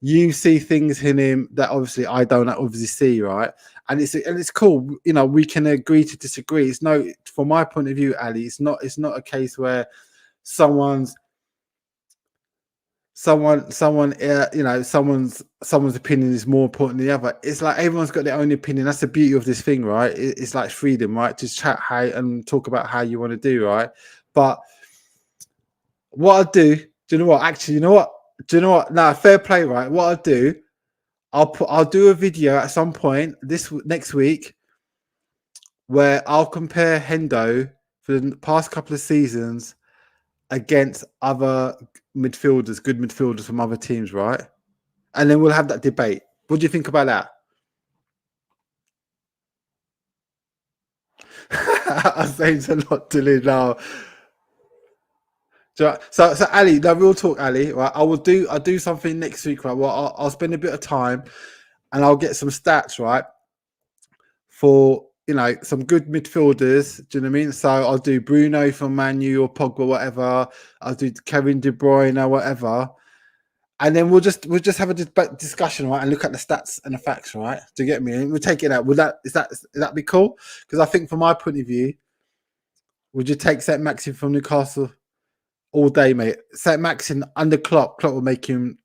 you see things in him that obviously I don't obviously see, right? And it's cool. We can agree to disagree. It's no, from my point of view, Ali. It's not a case where someone's someone's opinion is more important than the other. It's like everyone's got their own opinion. That's the beauty of this thing, right? It's like freedom, right? Just chat how and talk about how you want to do, right? But what I do you know what? Actually, you know what? Do you know what? Nah, fair play, right? What I'll do, I'll do a video at some point this next week where I'll compare Hendo for the past couple of seasons against other midfielders, good midfielders from other teams, right? And then we'll have that debate. What do you think about that? I'm saying a lot to Lynn now. So Ali, now real talk, Ali. Right, I'll do something next week, right? Well, I'll spend a bit of time and I'll get some stats, right, for some good midfielders. Do you know what I mean? So I'll do Bruno from Man U or Pogba, whatever. I'll do Kevin De Bruyne or whatever, and then we'll just have a discussion, right, and look at the stats and the facts, right? Do you get me? And we'll take it out. Would that be cool? Because I think, from my point of view, would you take Saint Maxim from Newcastle all day, mate? Saint Maxim under Klopp will make him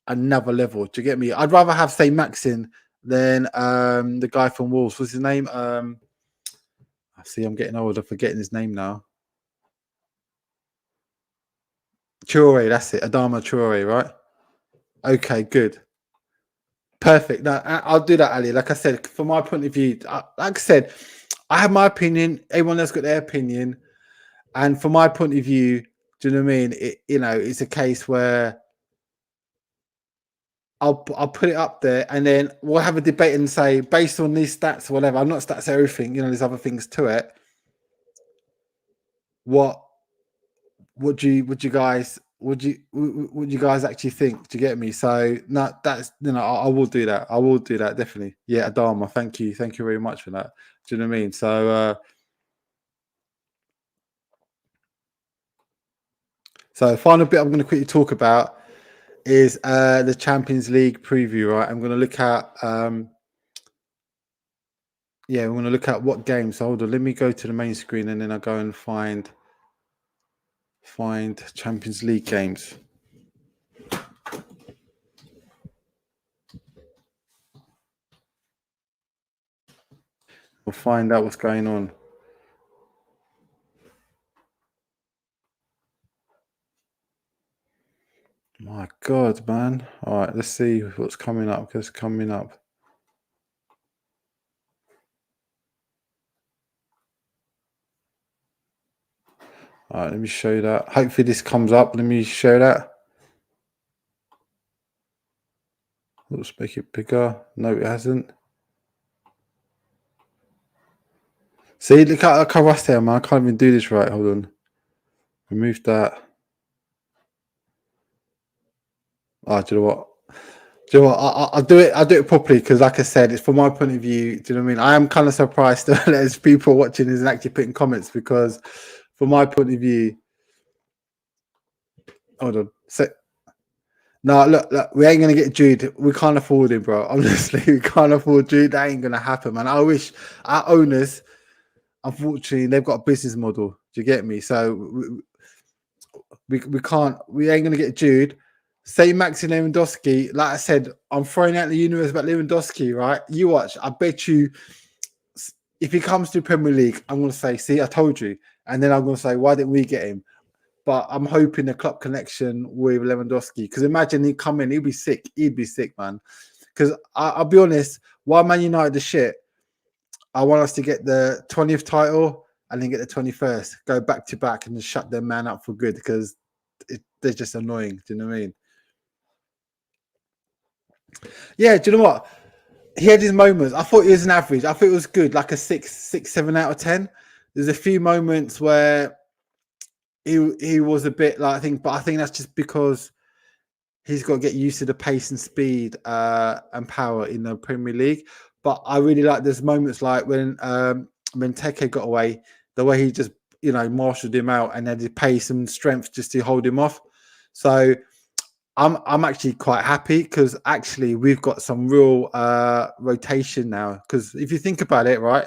another level. Do you get me? I'd rather have Saint Maxim than the guy from Wolves. What's his name? I see. I'm getting old. I'm forgetting his name now. Traore, that's it. Adama Traore, right? Okay, good. Perfect. No, I'll do that, Ali. Like I said, from my point of view, like I said, I have my opinion. Everyone else got their opinion, and from my point of view, do you know what I mean? It's a case where I'll put it up there, and then we'll have a debate and say, based on these stats or whatever. I'm not stats everything. There's other things to it. What would you guys would you guys actually think? Do you get me? So no, that's I will do that. I will do that, definitely. Yeah, Adama, thank you very much for that. Do you know what I mean? So final bit I'm going to quickly talk about is the Champions League preview. Right, I'm going to look at we're going to look at what games. So hold on, let me go to the main screen and then I'll go and find Champions League games. We'll find out what's going on. My God, man. All right, let's see what's coming up. All right, let me show that. Hopefully this comes up. Let me show that. Let's make it bigger. No, it hasn't. See, look how rust there, man. I can't even do this right. Hold on. Remove that. Oh, do you know what? I'll do it properly because, like I said, it's from my point of view. Do you know what I mean? I am kind of surprised that there's people watching this and actually putting comments because, from my point of view, hold on. So, no, look, we ain't gonna get Jude. We can't afford him, bro. Honestly, we can't afford Jude. That ain't gonna happen, man. I wish our owners, unfortunately, they've got a business model. Do you get me? So we can't. We ain't gonna get Jude. Say Maxi Lewandowski. Like I said, I'm throwing out the universe about Lewandowski, right? You watch. I bet you, if he comes to Premier League, I'm gonna say, "See, I told you," and then I'm gonna say, "Why didn't we get him?" But I'm hoping the club connection with Lewandowski. Because imagine he'd come in, he'd be sick. He'd be sick, man. Because I'll be honest, while Man United the shit, I want us to get the 20th title and then get the 21st. Go back to back and just shut their man up for good because they're just annoying. Do you know what I mean? Yeah, do you know what? He had his moments. I thought he was an average. I thought it was good, like a 7 out of 10. There's a few moments where he was a bit like, but I think that's just because he's got to get used to the pace and speed and power in the Premier League. But I really like there's moments like when Teke got away, the way he just marshaled him out and had the pace and strength just to hold him off. So I'm actually quite happy because actually we've got some real rotation now. Because if you think about it, right,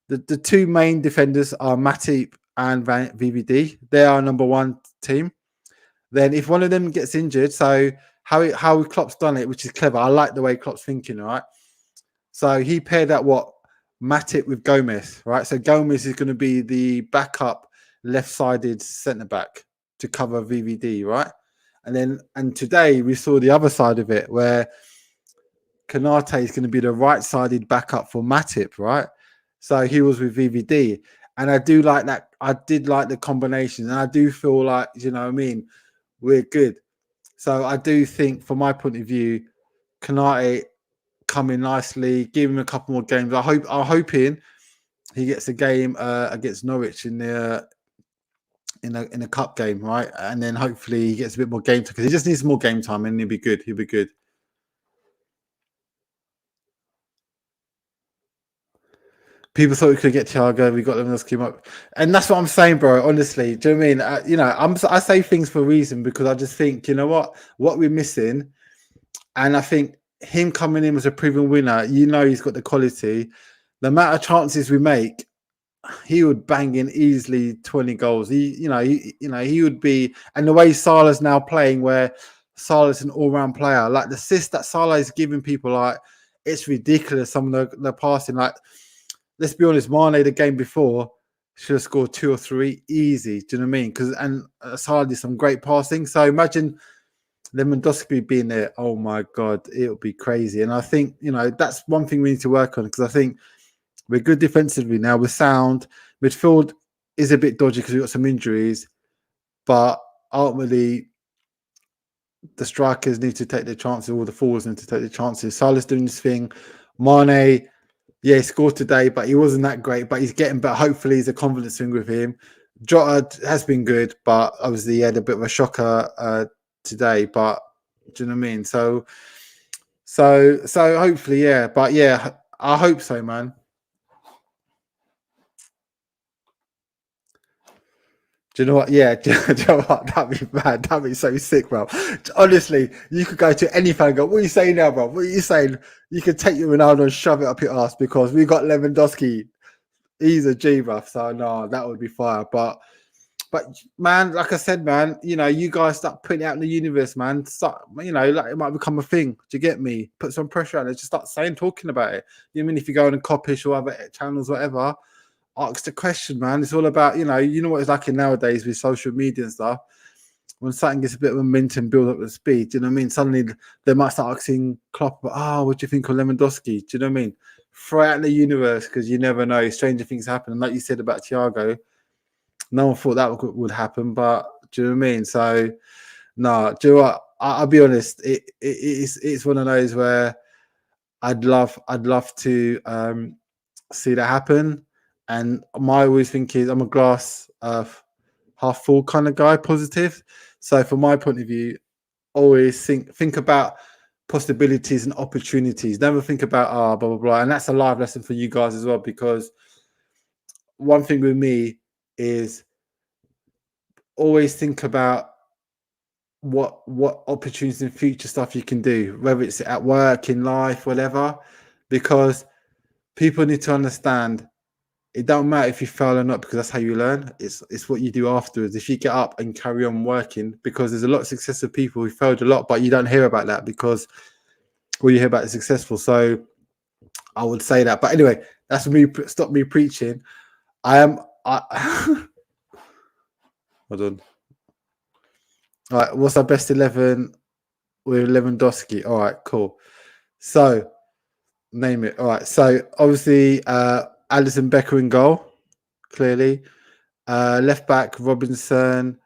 the two main defenders are Matip and VVD. They are number one team. Then if one of them gets injured, so how Klopp's done it, which is clever. I like the way Klopp's thinking, right? So he paired up what Matip with Gomez, right? So Gomez is going to be the backup left-sided centre back to cover VVD, right? And today we saw the other side of it where Kanate is going to be the right-sided backup for Matip, right? So he was with VVD, and I do like that. I did like the combination, and I do feel like what I mean, we're good. So I do think, from my point of view, Kanate coming nicely, give him a couple more games. I'm hoping he gets a game against Norwich in the in a cup game, right? And then hopefully he gets a bit more game time because he just needs more game time, and he'll be good. He'll be good. People thought we could get Thiago. We got Lewandowski up, and that's what I'm saying, bro. Honestly, do you know what I mean? I say things for a reason because I just think what we're missing, and I think him coming in as a proven winner. He's got the quality. The amount of chances we make, he would bang in easily 20 goals. He would be, and the way Salah's now playing, where Salah's an all-round player, like the assist that Salah is giving people, like it's ridiculous. Some of the passing, like let's be honest, Mane the game before should have scored 2 or 3 easy. Do you know what I mean? Because Salah did some great passing. So imagine Lewandowski being there. Oh my god, it would be crazy. And I think that's one thing we need to work on because I think we're good defensively now. We're sound. Midfield is a bit dodgy because we've got some injuries, but ultimately the strikers need to take their chances. All the forwards need to take their chances. Salah's doing this thing. Mane, yeah, he scored today, but he wasn't that great. But he's getting better. Hopefully, he's a confidence thing with him. Jota has been good, but obviously he had a bit of a shocker today. But do you know what I mean? So hopefully, yeah. But yeah, I hope so, man. Do you know what? Yeah, do you know what? That'd be bad. That'd be so sick, bro. Honestly, you could go to any fan and go, what are you saying now, bro? What are you saying? You could take your Ronaldo and shove it up your ass because we got Lewandowski. He's a G, bro. So, no, that would be fire. But man, like I said, man, you guys start putting it out in the universe, man. Start, like it might become a thing. Do you get me? Put some pressure on it. Just start talking about it. You know what I mean? If you go on a Copish or other channels, whatever, ask the question, man. It's all about, what it's like in nowadays with social media and stuff. When something gets a bit of momentum, build up the speed, do you know what I mean? Suddenly they might start asking Klopp, what do you think of Lewandowski? Do you know what I mean? Throw out in the universe because you never know. Stranger things happen. And like you said about Thiago, no one thought that would happen, but do you know what I mean? So, no, do you know what? I'll be honest. It's one of those where I'd love to see that happen. And my always think is I'm a glass half full kind of guy, positive. So from my point of view, always think about possibilities and opportunities. Never think about blah blah blah. And that's a live lesson for you guys as well, because one thing with me is always think about what opportunities and future stuff you can do, whether it's at work, in life, whatever, because people need to understand it don't matter if you fail or not, because that's how you learn. It's what you do afterwards. If you get up and carry on working, because there's a lot of successful people who failed a lot, but you don't hear about that because all you hear about is successful. So I would say that. But anyway, that's me. Stop me preaching. I hold on. All right, what's our best 11 with Lewandowski? All right, cool. So name it. All right. So obviously, Alisson Becker in goal, clearly. Left back Robinson,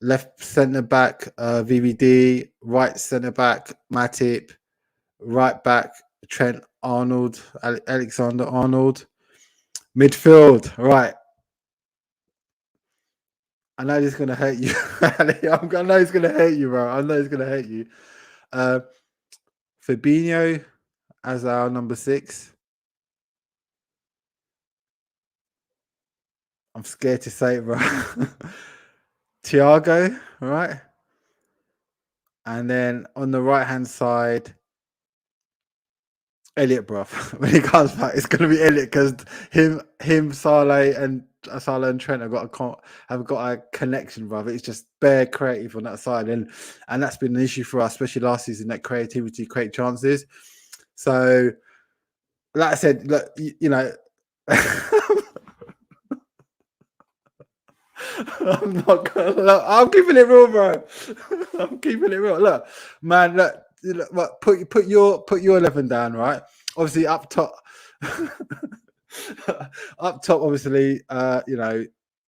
left centre back VVD, right centre back Matip, right back Trent Arnold, Alexander Arnold, midfield. Right, I know this is gonna hurt you. I know it's gonna hurt you, bro. I know it's gonna hurt you. Fabinho, as our number 6. I'm scared to say it, bro. Thiago, right? And then on the right hand side, Elliot, bro. When he comes back, it's gonna be Elliot because Salah and Trent have got a connection, bro. It's just bare creative on that side, and that's been an issue for us, especially last season. That creativity create chances. So, like I said, look, you know. I'm not gonna. Look, I'm keeping it real, bro. I'm keeping it real. Look, man. Look, put your 11 down, right? Obviously, up top, up top. Obviously,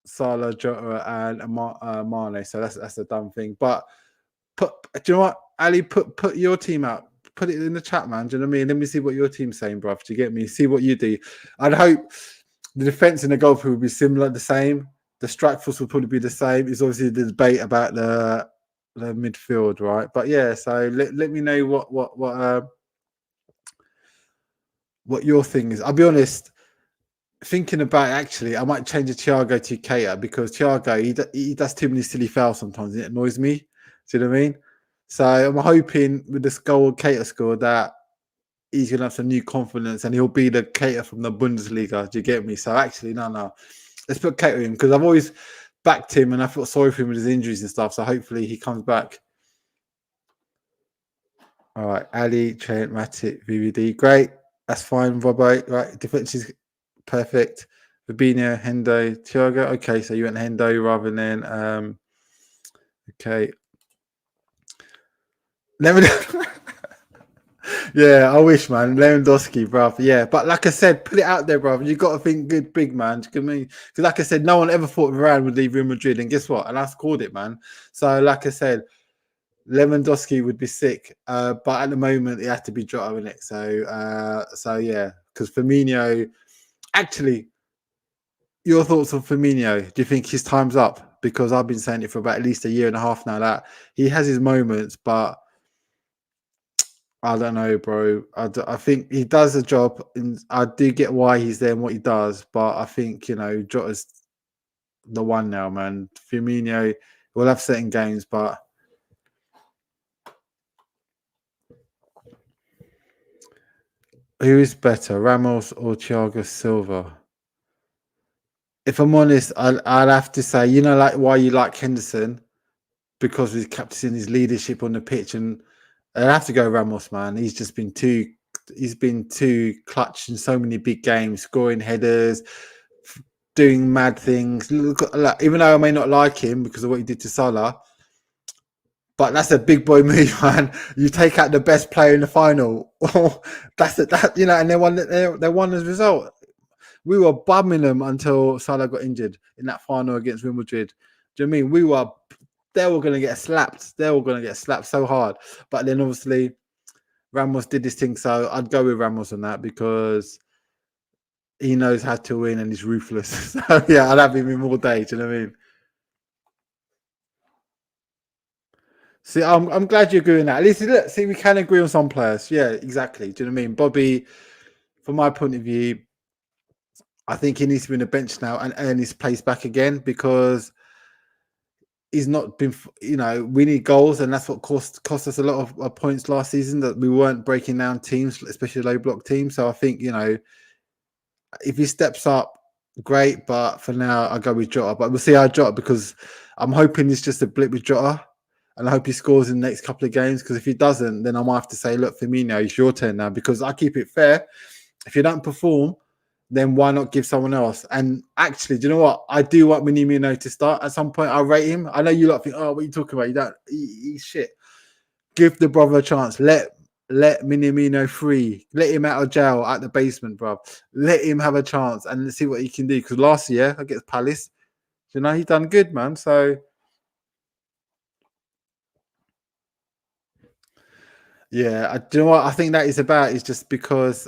Salah, Jota, and Mane. So that's a dumb thing. But do you know what, Ali? Put your team out. Put it in the chat, man. Do you know what I mean? Let me see what your team's saying, bro. Do you get me? See what you do. I'd hope the defense and the goalkeeper will be similar, the same. The strike force will probably be the same. It's obviously the debate about the midfield, right? But yeah, so let me know what your thing is. I'll be honest. Thinking about it, actually, I might change the Thiago to Keita because Thiago he does too many silly fouls sometimes. It annoys me. Do you know what I mean? So I'm hoping with this goal Keita score that he's gonna have some new confidence and he'll be the Keita from the Bundesliga. Do you get me? So actually, no. Let's put Keita in because I've always backed him and I felt sorry for him with his injuries and stuff. So hopefully he comes back. All right, Ali, Trent, Matic, VVD, great. That's fine, Robbo. Right, defense is perfect. Fabinho, Hendo, Thiago. Okay, so you went Hendo rather than okay. Let me. Yeah, I wish, man. Lewandowski, bruv. Yeah, but like I said, put it out there, bruv. You got to think good, big, man. Because like I said, no one ever thought Varane would leave Real Madrid, and guess what? And I called it, man. So, like I said, Lewandowski would be sick, but at the moment, it has to be Jota in it. So yeah, because Firmino. Actually, your thoughts on Firmino? Do you think his time's up? Because I've been saying it for about at least a year and a half now. That he has his moments, but I don't know, bro. I think he does a job, and I do get why he's there and what he does. But I think Jota's the one now, man. Firmino will have certain games, but who is better, Ramos or Thiago Silva? If I'm honest, I'd have to say, like why you like Henderson because he's captain his leadership on the pitch, and I'd have to go Ramos, man. He's just been too clutch in so many big games, scoring headers, doing mad things. Look, even though I may not like him because of what he did to Salah, but that's a big boy move, man. You take out the best player in the final. That's it. And they won as a result. We were bumming them until Salah got injured in that final against Real Madrid. Do you know what I mean? They were going to get slapped. They were going to get slapped so hard. But then obviously Ramos did this thing. So I'd go with Ramos on that because he knows how to win and he's ruthless. So yeah, I'd have him in all day. Do you know what I mean? See, I'm glad you're agreeing that. At least look, see, we can agree on some players. Yeah, exactly. Do you know what I mean? Bobby, from my point of view, I think he needs to be on the bench now and earn his place back again because he's not been, we need goals, and that's what cost us a lot of points last season, that we weren't breaking down teams, especially low block teams. So I think, if he steps up, great. But for now, I go with Jota. But we'll see how Jota, because I'm hoping it's just a blip with Jota. And I hope he scores in the next couple of games, because if he doesn't, then I might have to say, look, Firmino, it's your turn now, because I keep it fair. If you don't perform, then why not give someone else? And actually, do you know what? I do want Minamino to start. At some point, I'll rate him. I know you lot think, oh, what are you talking about? You don't, he's shit. Give the brother a chance. Let Minamino free. Let him out of jail at the basement, bro. Let him have a chance and let's see what he can do. Because last year against Palace, he done good, man. So yeah, do you know what I think that is about? Is just because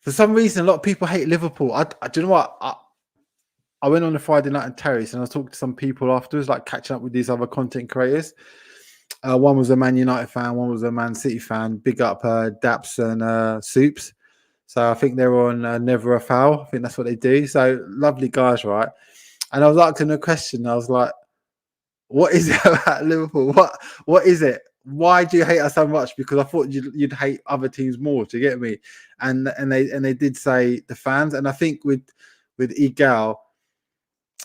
for some reason a lot of people hate Liverpool. Do you know what? I went on a Friday night in Terrace and I talked to some people afterwards, like catching up with these other content creators. One was a Man United fan, one was a Man City fan. Big up Daps and Soups. So I think they're on Never a Foul. I think that's what they do. So lovely guys, right? And I was asking a question. I was like, "What is it about Liverpool? What is it? Why do you hate us so much?" Because I thought you'd hate other teams more. Do you get me? And they did say the fans. And I think with Egal,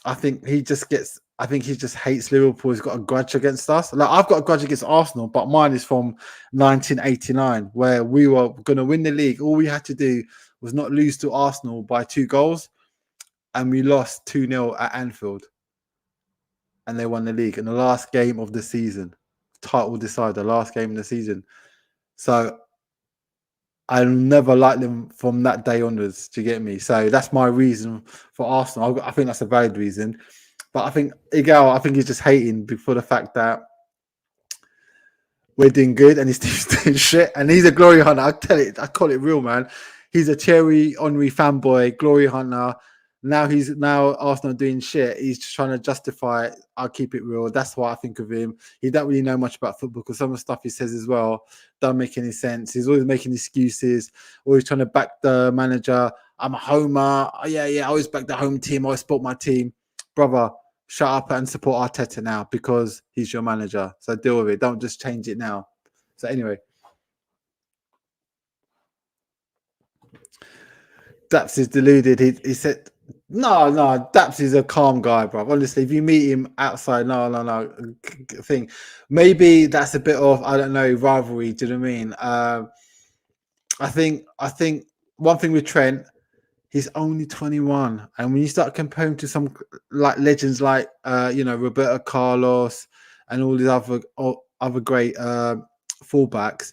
I think he just gets. I think he just hates Liverpool. He's got a grudge against us. Like I've got a grudge against Arsenal, but mine is from 1989, where we were going to win the league. All we had to do was not lose to Arsenal by 2 goals, and we lost 2-0 at Anfield, and they won the league in the last game of the season. Title decider, the last game of the season. So I never liked them from that day onwards. Do you get me? So that's my reason for Arsenal. I think that's a valid reason. But I think Igal, I think he's just hating for the fact that we're doing good and his team's doing shit. And he's a glory hunter. I call it real, man. He's a Thierry Henry fanboy, glory hunter. Now Arsenal doing shit. He's just trying to justify it. I'll keep it real. That's what I think of him. He don't really know much about football because some of the stuff he says as well don't make any sense. He's always making excuses, always trying to back the manager. I'm a homer. Oh, yeah, I always back the home team. I always support my team. Brother, shut up and support Arteta now because he's your manager. So deal with it. Don't just change it now. So anyway. Daps is deluded. He said, no, Daps is a calm guy, bro. Honestly, if you meet him outside, no, thing. Maybe that's a bit of, I don't know, rivalry. Do you know what I mean? I think one thing with Trent, he's only 21, and when you start comparing to some like legends like Roberto Carlos and all these other great fullbacks,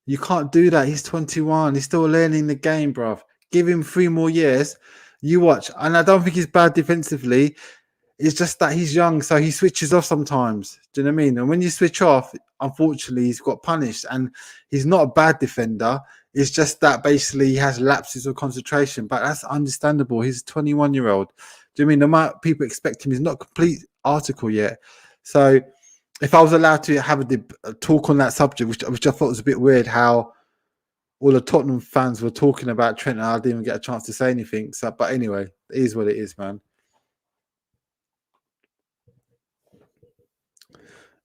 you can't do that. He's 21. He's still learning the game, bro. Give him 3 more years. You watch. And I don't think he's bad defensively. It's just that he's young, so he switches off sometimes. Do you know what I mean? And when you switch off, unfortunately, he's got punished. And he's not a bad defender. It's just that basically he has lapses of concentration. But that's understandable. He's a 21-year-old. Do you know what I mean? The amount people expect him, he's not a complete article yet. So if I was allowed to have a talk on that subject, which I thought was a bit weird, how all the Tottenham fans were talking about Trent, and I didn't even get a chance to say anything. So, but anyway, it is what it is, man.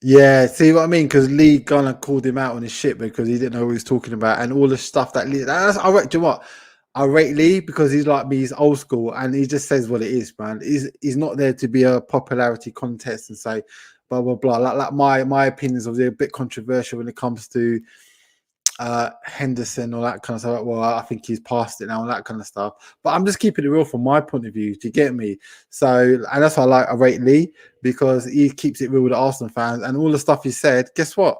Yeah, see what I mean? Because Lee Gunner called him out on his shit because he didn't know what he was talking about, and all the stuff that Lee. I rate. Do you know what? I rate Lee because he's like me. He's old school, and he just says what it is, man. He's not there to be a popularity contest and say blah blah blah. Like my opinions are a bit controversial when it comes to Henderson or that kind of stuff. Well, I think he's past it now and that kind of stuff. But I'm just keeping it real from my point of view. Do you get me? So, and that's why I rate Lee because he keeps it real with the Arsenal fans, and all the stuff he said. Guess what?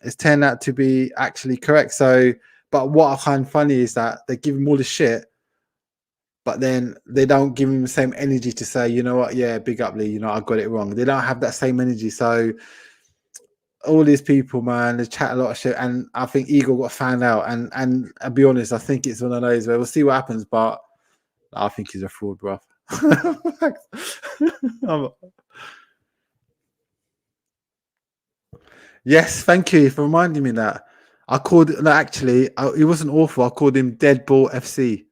It's turned out to be actually correct. So, but what I find funny is that they give him all the shit, but then they don't give him the same energy to say, you know what? Yeah, big up Lee. You know, I got it wrong. They don't have that same energy. So all these people, man, they chat a lot of shit, and I think Eagle got found out. And I'll be honest, I think it's one of those where we'll see what happens, but I think he's a fraud, bro. Yes, thank you for reminding me that. I called no, actually, he wasn't awful. I called him Deadball FC.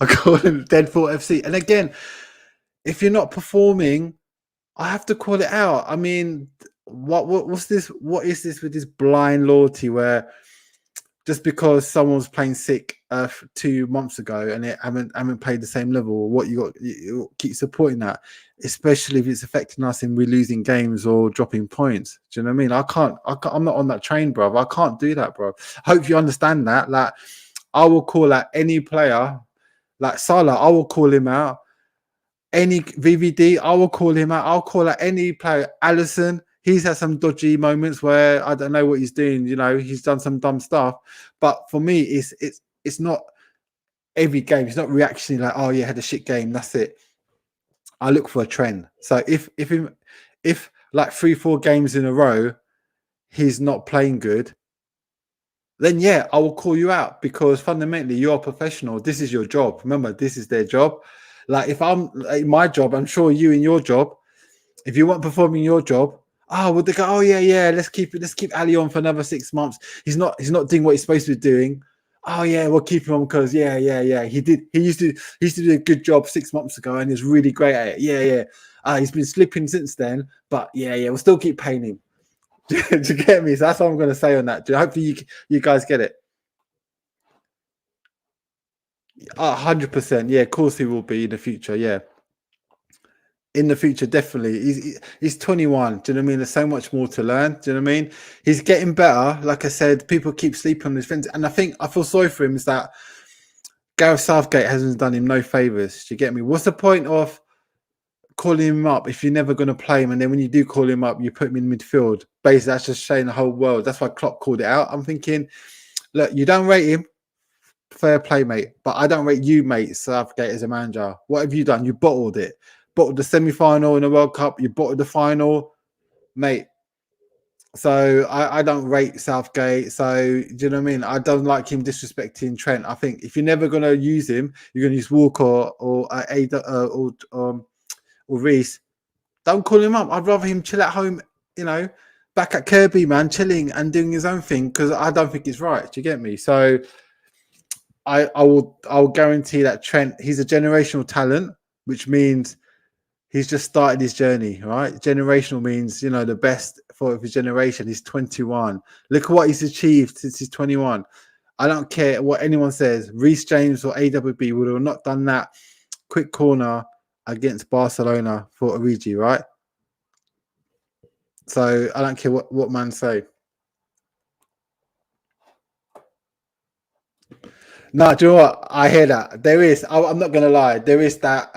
I called him Deadball FC. And again, if you're not performing, I have to call it out. I mean, what's this? What is this with this blind loyalty where just because someone's playing sick 2 months ago and they haven't played the same level, what you keep supporting that, especially if it's affecting us and we're losing games or dropping points. Do you know what I mean? I can't. I'm not on that train, bro. I can't do that, bro. I hope you understand that. Like, I will call out any player, like Salah. I will call him out. Any VVD, I will call him out. I'll call out any player. Allison, he's had some dodgy moments where I don't know what he's doing. You know, he's done some dumb stuff. But for me, it's not every game. It's not reactionary like, oh yeah, had a shit game. That's it. I look for a trend. So if like 3-4 games in a row, he's not playing good, then yeah, I will call you out because fundamentally you're a professional. This is your job. Remember, this is their job. Like if I'm like, my job, I'm sure you in your job, if you weren't performing your job, Oh, would they go? Oh yeah, yeah. Let's keep Ali on for another 6 months. He's not doing what he's supposed to be doing. Oh yeah, we'll keep him on because yeah, yeah, yeah. He used to do a good job 6 months ago, and he's really great at it. Yeah, yeah. He's been slipping since then, but yeah, yeah. We'll still keep paying him. Do you get me? So that's what I'm going to say on that. Hopefully you guys get it. 100%. Yeah, of course he will be in the future. Yeah, in the future, definitely. He's 21. Do you know what I mean? There's so much more to learn. Do you know what I mean? He's getting better. Like I said, people keep sleeping on his friends, and I think I feel sorry for him. Is that Gareth Southgate hasn't done him no favors? Do you get me? What's the point of calling him up if you're never going to play him, and then when you do call him up, you put him in midfield? Basically, that's just showing the whole world. That's why Klopp called it out. I'm thinking, look, you don't rate him. Fair play, mate. But I don't rate you, mate, Southgate as a manager. What have you done? You bottled it. Bottled the semi-final in the World Cup. You bottled the final, mate. So I don't rate Southgate. So do you know what I mean? I don't like him disrespecting Trent. I think if you're never gonna use him, you're gonna use Walker or Reese. Don't call him up. I'd rather him chill at home. You know, back at Kirby, man, chilling and doing his own thing because I don't think it's right. Do you get me? So I will guarantee that Trent, he's a generational talent, which means he's just started his journey, right? Generational means, the best for his generation. He's 21. Look at what he's achieved since he's 21. I don't care what anyone says. Reece James or AWB would have not done that quick corner against Barcelona for Origi, right? So I don't care what man say. No, do you know what? I hear that. There is, I'm not gonna lie, there is that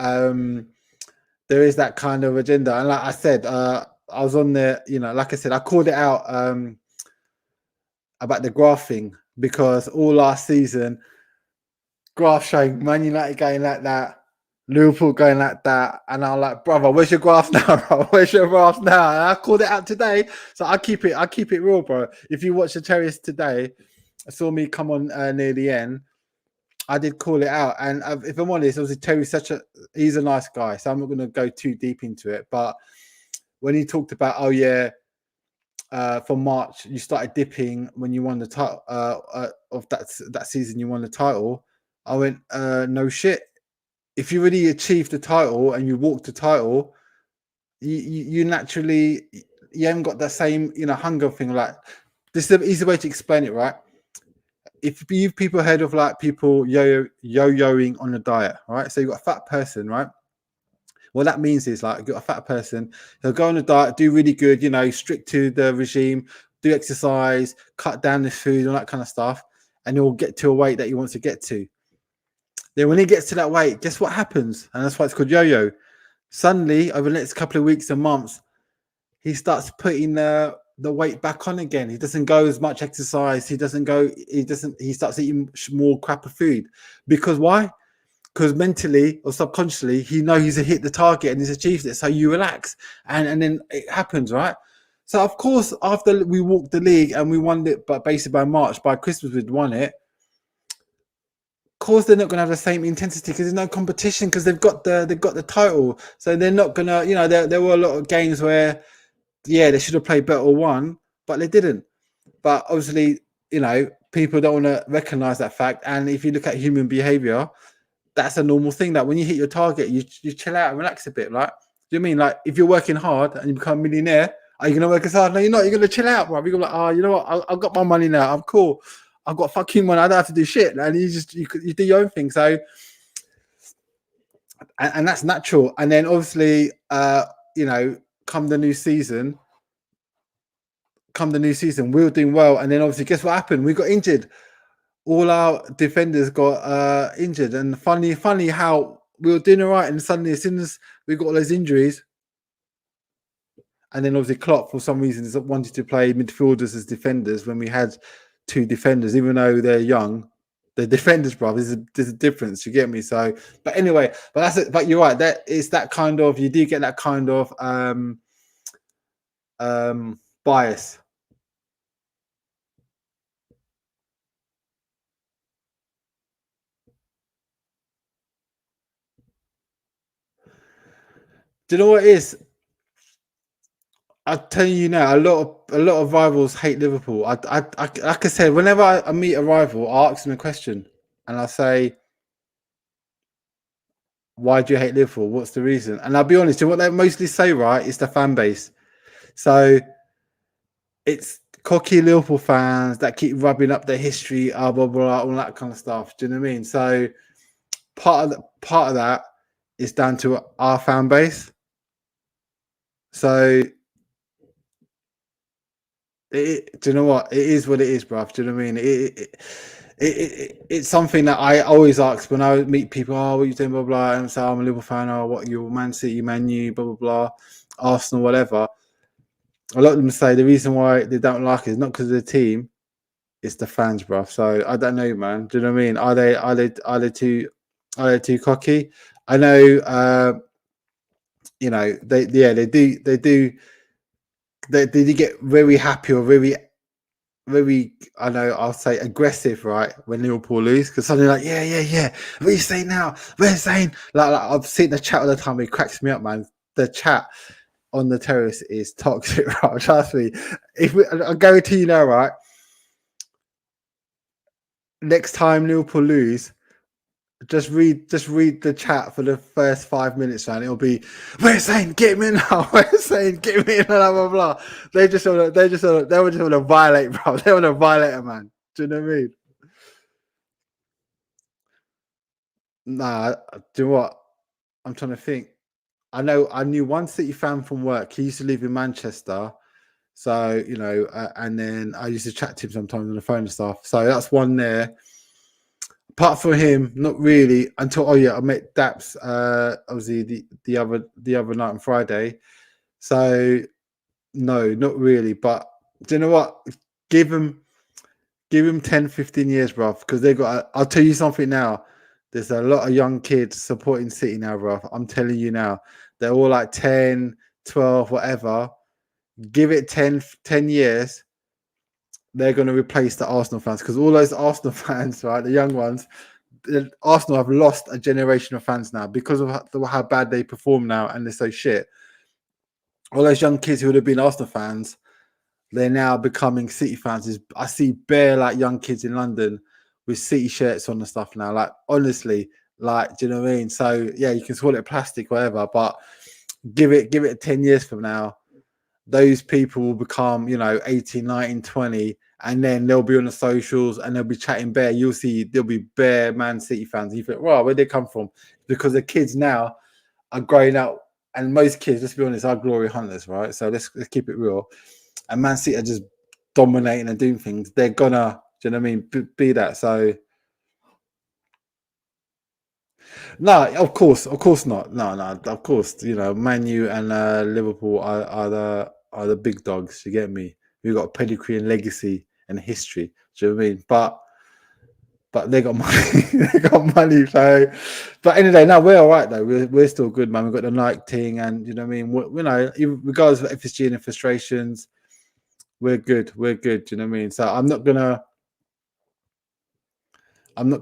kind of agenda. And like I said, I was on there, like I said, I called it out about the graph thing because all last season, graph showing Man United going like that, Liverpool going like that, and I'm like, brother, where's your graph now, bro? Where's your graph now? And I called it out today, so I keep it real, bro. If you watch the Terriers today, I saw me come on near the end. I did call it out, and if I'm honest, obviously Terry's he's a nice guy, so I'm not going to go too deep into it. But when he talked about, oh yeah, for March you started dipping when you won the title of that season, you won the title. I went, no shit. If you really achieved the title and you walked the title, you naturally you haven't got that same hunger thing. Like this is the easy way to explain it, right? If you've people heard of like people yo-yoing on a diet, right? So you've got a fat person, right? What that means is like you've got a fat person, he'll go on a diet, do really good, strict to the regime, do exercise, cut down the food, all that kind of stuff, and he'll get to a weight that he wants to get to. Then when he gets to that weight, guess what happens? And that's why it's called yo-yo. Suddenly, over the next couple of weeks and months, he starts putting the weight back on again. He doesn't go as much exercise. He starts eating more crapper food. Because why? Because mentally or subconsciously, he knows he's hit the target and he's achieved it. So you relax and then it happens, right? So of course, after we walked the league and we won it, but basically by March, by Christmas we'd won it. Of course, they're not going to have the same intensity because there's no competition because they've got the title. So they're not gonna, there were a lot of games where yeah, they should have played better or won, but they didn't. But obviously, people don't want to recognize that fact. And if you look at human behavior, that's a normal thing. That when you hit your target, you chill out and relax a bit. Like, do you mean like if you're working hard and you become a millionaire, are you gonna work as hard? No, you're not. You're gonna chill out, bro. You're gonna be like, oh, you know what? I've got my money now. I'm cool. I've got fucking money. I don't have to do shit. And you do your own thing. So, and that's natural. And then obviously, come the new season, we were doing well, and then obviously, guess what happened? We got injured. All our defenders got injured, and funny how we were doing all right, and suddenly, as soon as we got all those injuries, and then obviously Klopp, for some reason, wanted to play midfielders as defenders when we had two defenders, even though they're young. The defenders, bro. There's a difference. You get me? So, but anyway, but that's it. But you're right. That is that kind of. You do get that kind of bias. Do you know what it is? I tell you now, a lot of rivals hate Liverpool. Like I said, whenever I meet a rival, I ask them a question, and I say, "Why do you hate Liverpool? What's the reason?" And I'll be honest, what they mostly say, right, is the fan base. So it's cocky Liverpool fans that keep rubbing up their history, blah blah, all that kind of stuff. Do you know what I mean? So part of that is down to our fan base. So do you know what? It is what it is, bruv. Do you know what I mean? It's something that I always ask when I meet people. Oh, what are you doing? Blah blah. And say I'm a Liverpool fan. Oh, what you Man City, Man U, blah blah blah, Arsenal, whatever. A lot of them say the reason why they don't like it is not because of the team, it's the fans, bruv. So I don't know, man. Do you know what I mean? Are they too cocky? I know. They get very happy or very, I know, I'll say aggressive, right, when Liverpool lose, because suddenly like, yeah, what are you saying now? Where's Zain? Like I've seen the chat all the time. It cracks me up, man. The chat on the terrace is toxic, right? Trust me. I guarantee you now, right? Next time Liverpool lose, just read the chat for the first 5 minutes, man. It'll be, "Where's Zain? Get him in now. Where's Zain? Get him in." Blah blah blah. They would just want to violate, bro. They want to violate a man. Do you know what I mean? Nah. Do you know what? I'm trying to think. I knew one City fan from work. He used to live in Manchester. So, and then I used to chat to him sometimes on the phone and stuff. So that's one there. Apart from him, not really. Until I met Daps. Obviously the other night on Friday. So no, not really. But do you know what? Give him 10, 15 years, bruv. Because they got. I'll tell you something now. There's a lot of young kids supporting City now, bruv. I'm telling you now. They're all like 10, 12, whatever. Give it 10 years, they're going to replace the Arsenal fans, because all those Arsenal fans, right, the young ones, Arsenal have lost a generation of fans now because of how bad they perform now, and they're so shit. All those young kids who would have been Arsenal fans, they're now becoming City fans. I see bare like young kids in London with City shirts on and stuff now. Like honestly, like, do you know what I mean? So yeah, you can call it plastic, whatever, but give it 10 years from now, those people will become, 18, 19, 20, and then they'll be on the socials and they'll be chatting bare. You'll see there'll be bare Man City fans. You think, well, where'd they come from? Because the kids now are growing up, and most kids, let's be honest, are glory hunters, right? So let's keep it real. And Man City are just dominating and doing things. They're gonna, do you know what I mean? Be that. So no, of course not. No, of course, Man U and Liverpool are the big dogs. You get me? We've got pedigree and legacy and history. Do you know what I mean? But they got money. They got money. So, but anyway, no, we're all right though. We're still good, man. We've got the Nike thing, and you know what I mean. Regardless of FSG and the frustrations, we're good. We're good. Do you know what I mean? So I'm not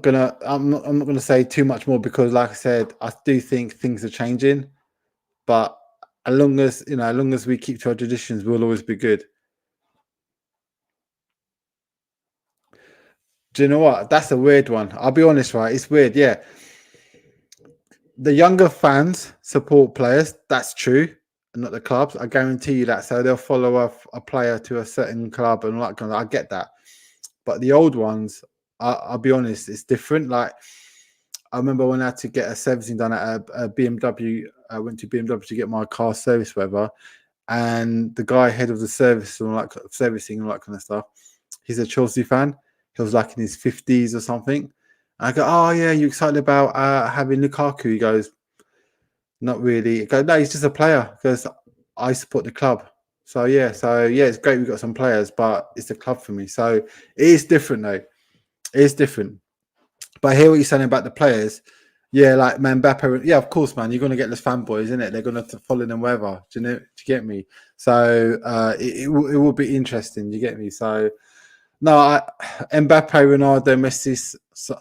gonna say too much more, because like I said, I do think things are changing, but as long as we keep to our traditions, we'll always be good. Do you know what? That's a weird one. I'll be honest, right? It's weird. Yeah. The younger fans support players. That's true. And not the clubs. I guarantee you that. So they'll follow a player to a certain club and like I get that. But the old ones, I'll be honest, it's different. Like I remember when I had to get a servicing done at a BMW. I went to BMW to get my car serviced, whatever. And the guy head of the service and like servicing and all that kind of stuff, he's a Chelsea fan. He was like in his 50s or something. And I go, "Oh yeah, you excited about having Lukaku?" He goes, "Not really." I go, "No, he's just a player." Because I support the club. So yeah, it's great we've got some players, but it's the club for me. So it is different though. It is different. But I hear what you're saying about the players. Yeah, like man, Mbappe. Yeah, of course, man. You're gonna get those fanboys, isn't it? They're gonna follow them wherever. Do you get me? So it will be interesting. Do you get me? So no, Mbappe, Ronaldo, Messi. So,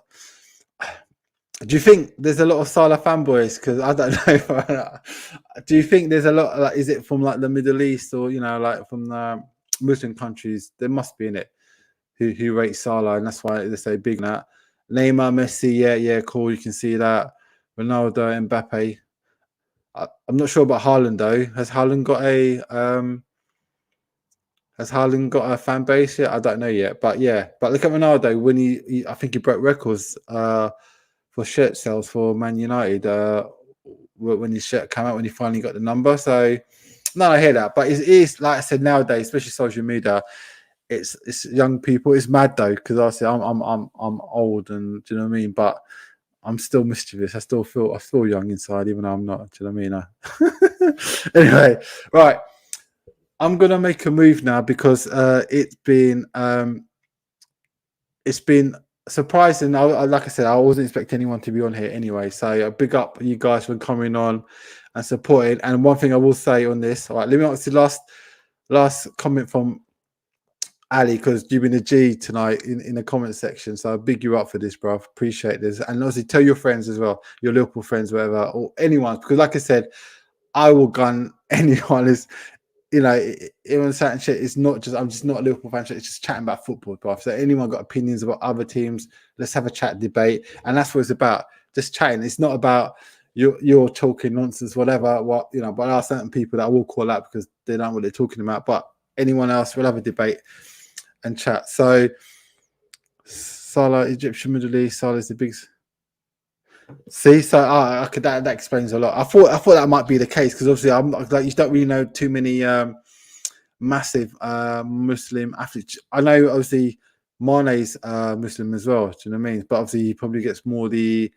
do you think there's a lot of Salah fanboys? Because I don't know. Do you think there's a lot? Like, is it from like the Middle East or like from the Muslim countries? There must be in it who rate Salah, and that's why they say big on that. Neymar, Messi, yeah, cool. You can see that. Ronaldo, Mbappe. I'm not sure about Haaland though. Has Haaland got a fan base yet? I don't know yet, but yeah. But look at Ronaldo when I think he broke records for shirt sales for Man United when his shirt came out when he finally got the number. So no, I hear that, but it is like I said nowadays, especially social media. It's young people. It's mad though because obviously I'm old and do you know what I mean? But I'm still mischievous. I feel young inside, even though I'm not. Do you know what I mean? Anyway, right. I'm gonna make a move now because it's been surprising. Like I said, I wasn't expecting anyone to be on here anyway. So big up you guys for coming on and supporting. And one thing I will say on this, all right, let me ask the last comment from Ali, because you've been a G tonight in the comment section. So I big you up for this, bro. Appreciate this. And obviously tell your friends as well, your Liverpool friends, whatever, or anyone. Because like I said, I will gun anyone is even certain shit. It's not just I'm just not a Liverpool fan. It's just chatting about football, bro. So anyone got opinions about other teams, let's have a chat, debate, and that's what it's about. Just chatting. It's not about you're talking nonsense, whatever. But there are certain people that I will call out because they don't know what they're talking about. But anyone else, we'll have a debate and chat. So Salah, Egyptian Middle East. Salah's the big. See, so that explains a lot. I thought that might be the case because obviously I'm like you don't really know too many massive Muslim athletes. I know obviously Mane's Muslim as well. Do you know what I mean? But obviously he probably gets more the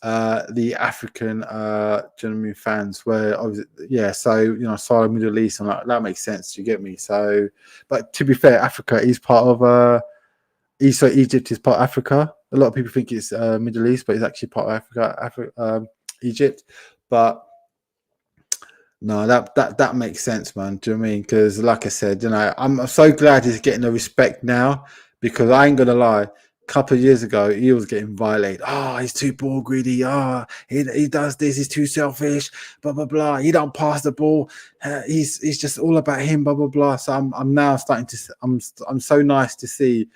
African do you know what I mean, fans where obviously so Salah Middle East and that makes sense. You get me? So, but to be fair, Africa is part of Egypt is part of Africa. A lot of people think it's Middle East, but it's actually part of Africa, Egypt. But no, that makes sense, man. Do you know what I mean? Because like I said, I'm so glad he's getting the respect now because I ain't gonna lie. A couple of years ago, he was getting violated. He's too ball greedy. He does this. He's too selfish. Blah blah blah. He don't pass the ball. He's just all about him. Blah blah blah. So I'm now starting to. I'm so nice to see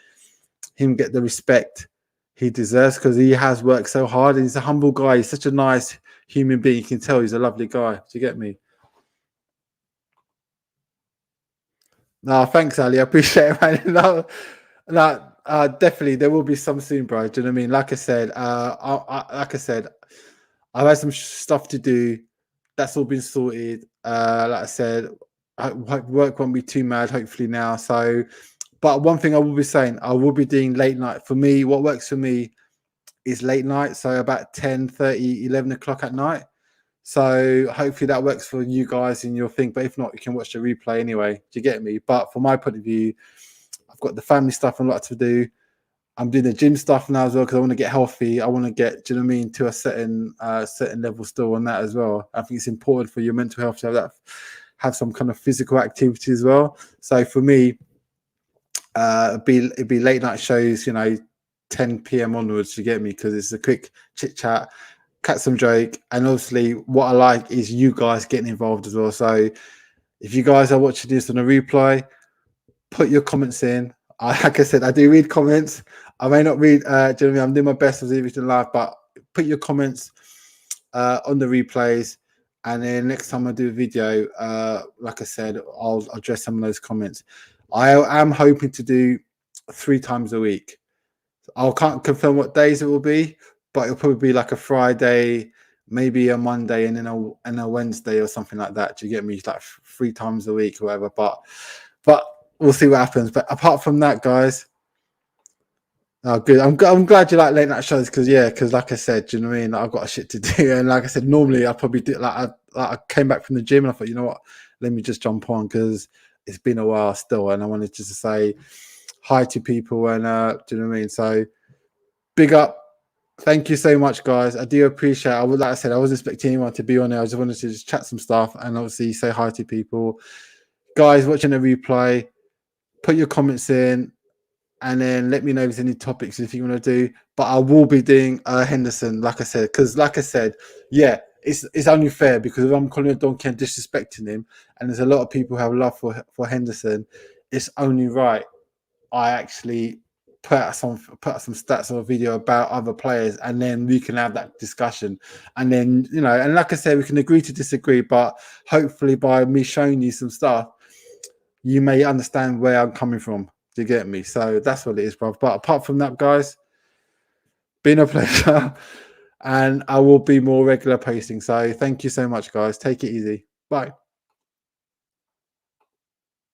him get the respect he deserves because he has worked so hard and he's a humble guy. He's such a nice human being. You can tell he's a lovely guy. Do you get me? No, thanks, Ali. I appreciate it, man. Definitely there will be some soon, bro. Do you know what I mean? Like I said, I've had some stuff to do. That's all been sorted. Like I said, work won't be too mad. Hopefully now. So, but one thing I will be saying, I will be doing late night. For me, what works for me is late night. So about 10:30, 11 o'clock at night. So hopefully that works for you guys in your thing. But if not, you can watch the replay anyway. Do you get me? But from my point of view, I've got the family stuff and a lot to do. I'm doing the gym stuff now as well because I want to get healthy. I want to get, do you know what I mean, to a certain level still on that as well. I think it's important for your mental health to have some kind of physical activity as well. So for me, it'd be late night shows, 10 p.m. onwards. You get me? Because it's a quick chit chat, cut some joke, and obviously what I like is you guys getting involved as well. So if you guys are watching this on a replay, put your comments in. Like I said, I do read comments. I may not read. Do you know what I mean? I'm doing my best with everything live, but put your comments on the replays, and then next time I do a video, like I said, I'll address some of those comments. I am hoping to do 3 times a week. I can't confirm what days it will be, but it'll probably be like a Friday, maybe a Monday, and then a Wednesday or something like that. Do you get me? It's like 3 times a week or whatever. But we'll see what happens. But apart from that, guys, good. I'm glad you like late night shows because like I said, do you know what I mean? I've got a shit to do, and like I said, normally I probably do. I came back from the gym and I thought, you know what? Let me just jump on because it's been a while still, and I wanted just to say hi to people and do you know what I mean? So big up. Thank you so much, guys. I do appreciate it. Like I said, I wasn't expecting anyone to be on there. I just wanted to just chat some stuff and obviously say hi to people. Guys watching the replay, put your comments in and then let me know if there's any topics if you want to do. But I will be doing Henderson, like I said, because like I said, yeah, it's only fair, because if I'm calling a donkey and disrespecting him, and there's a lot of people who have love for Henderson, it's only right I actually put out some stats or a video about other players, and then we can have that discussion. And then, you know, and like I said, we can agree to disagree, but hopefully by me showing you some stuff, you may understand where I'm coming from. Do you get me? So that's what it is, bro. But apart from that, guys, been a pleasure. And I will be more regular posting. So thank you so much, guys. Take it easy. Bye.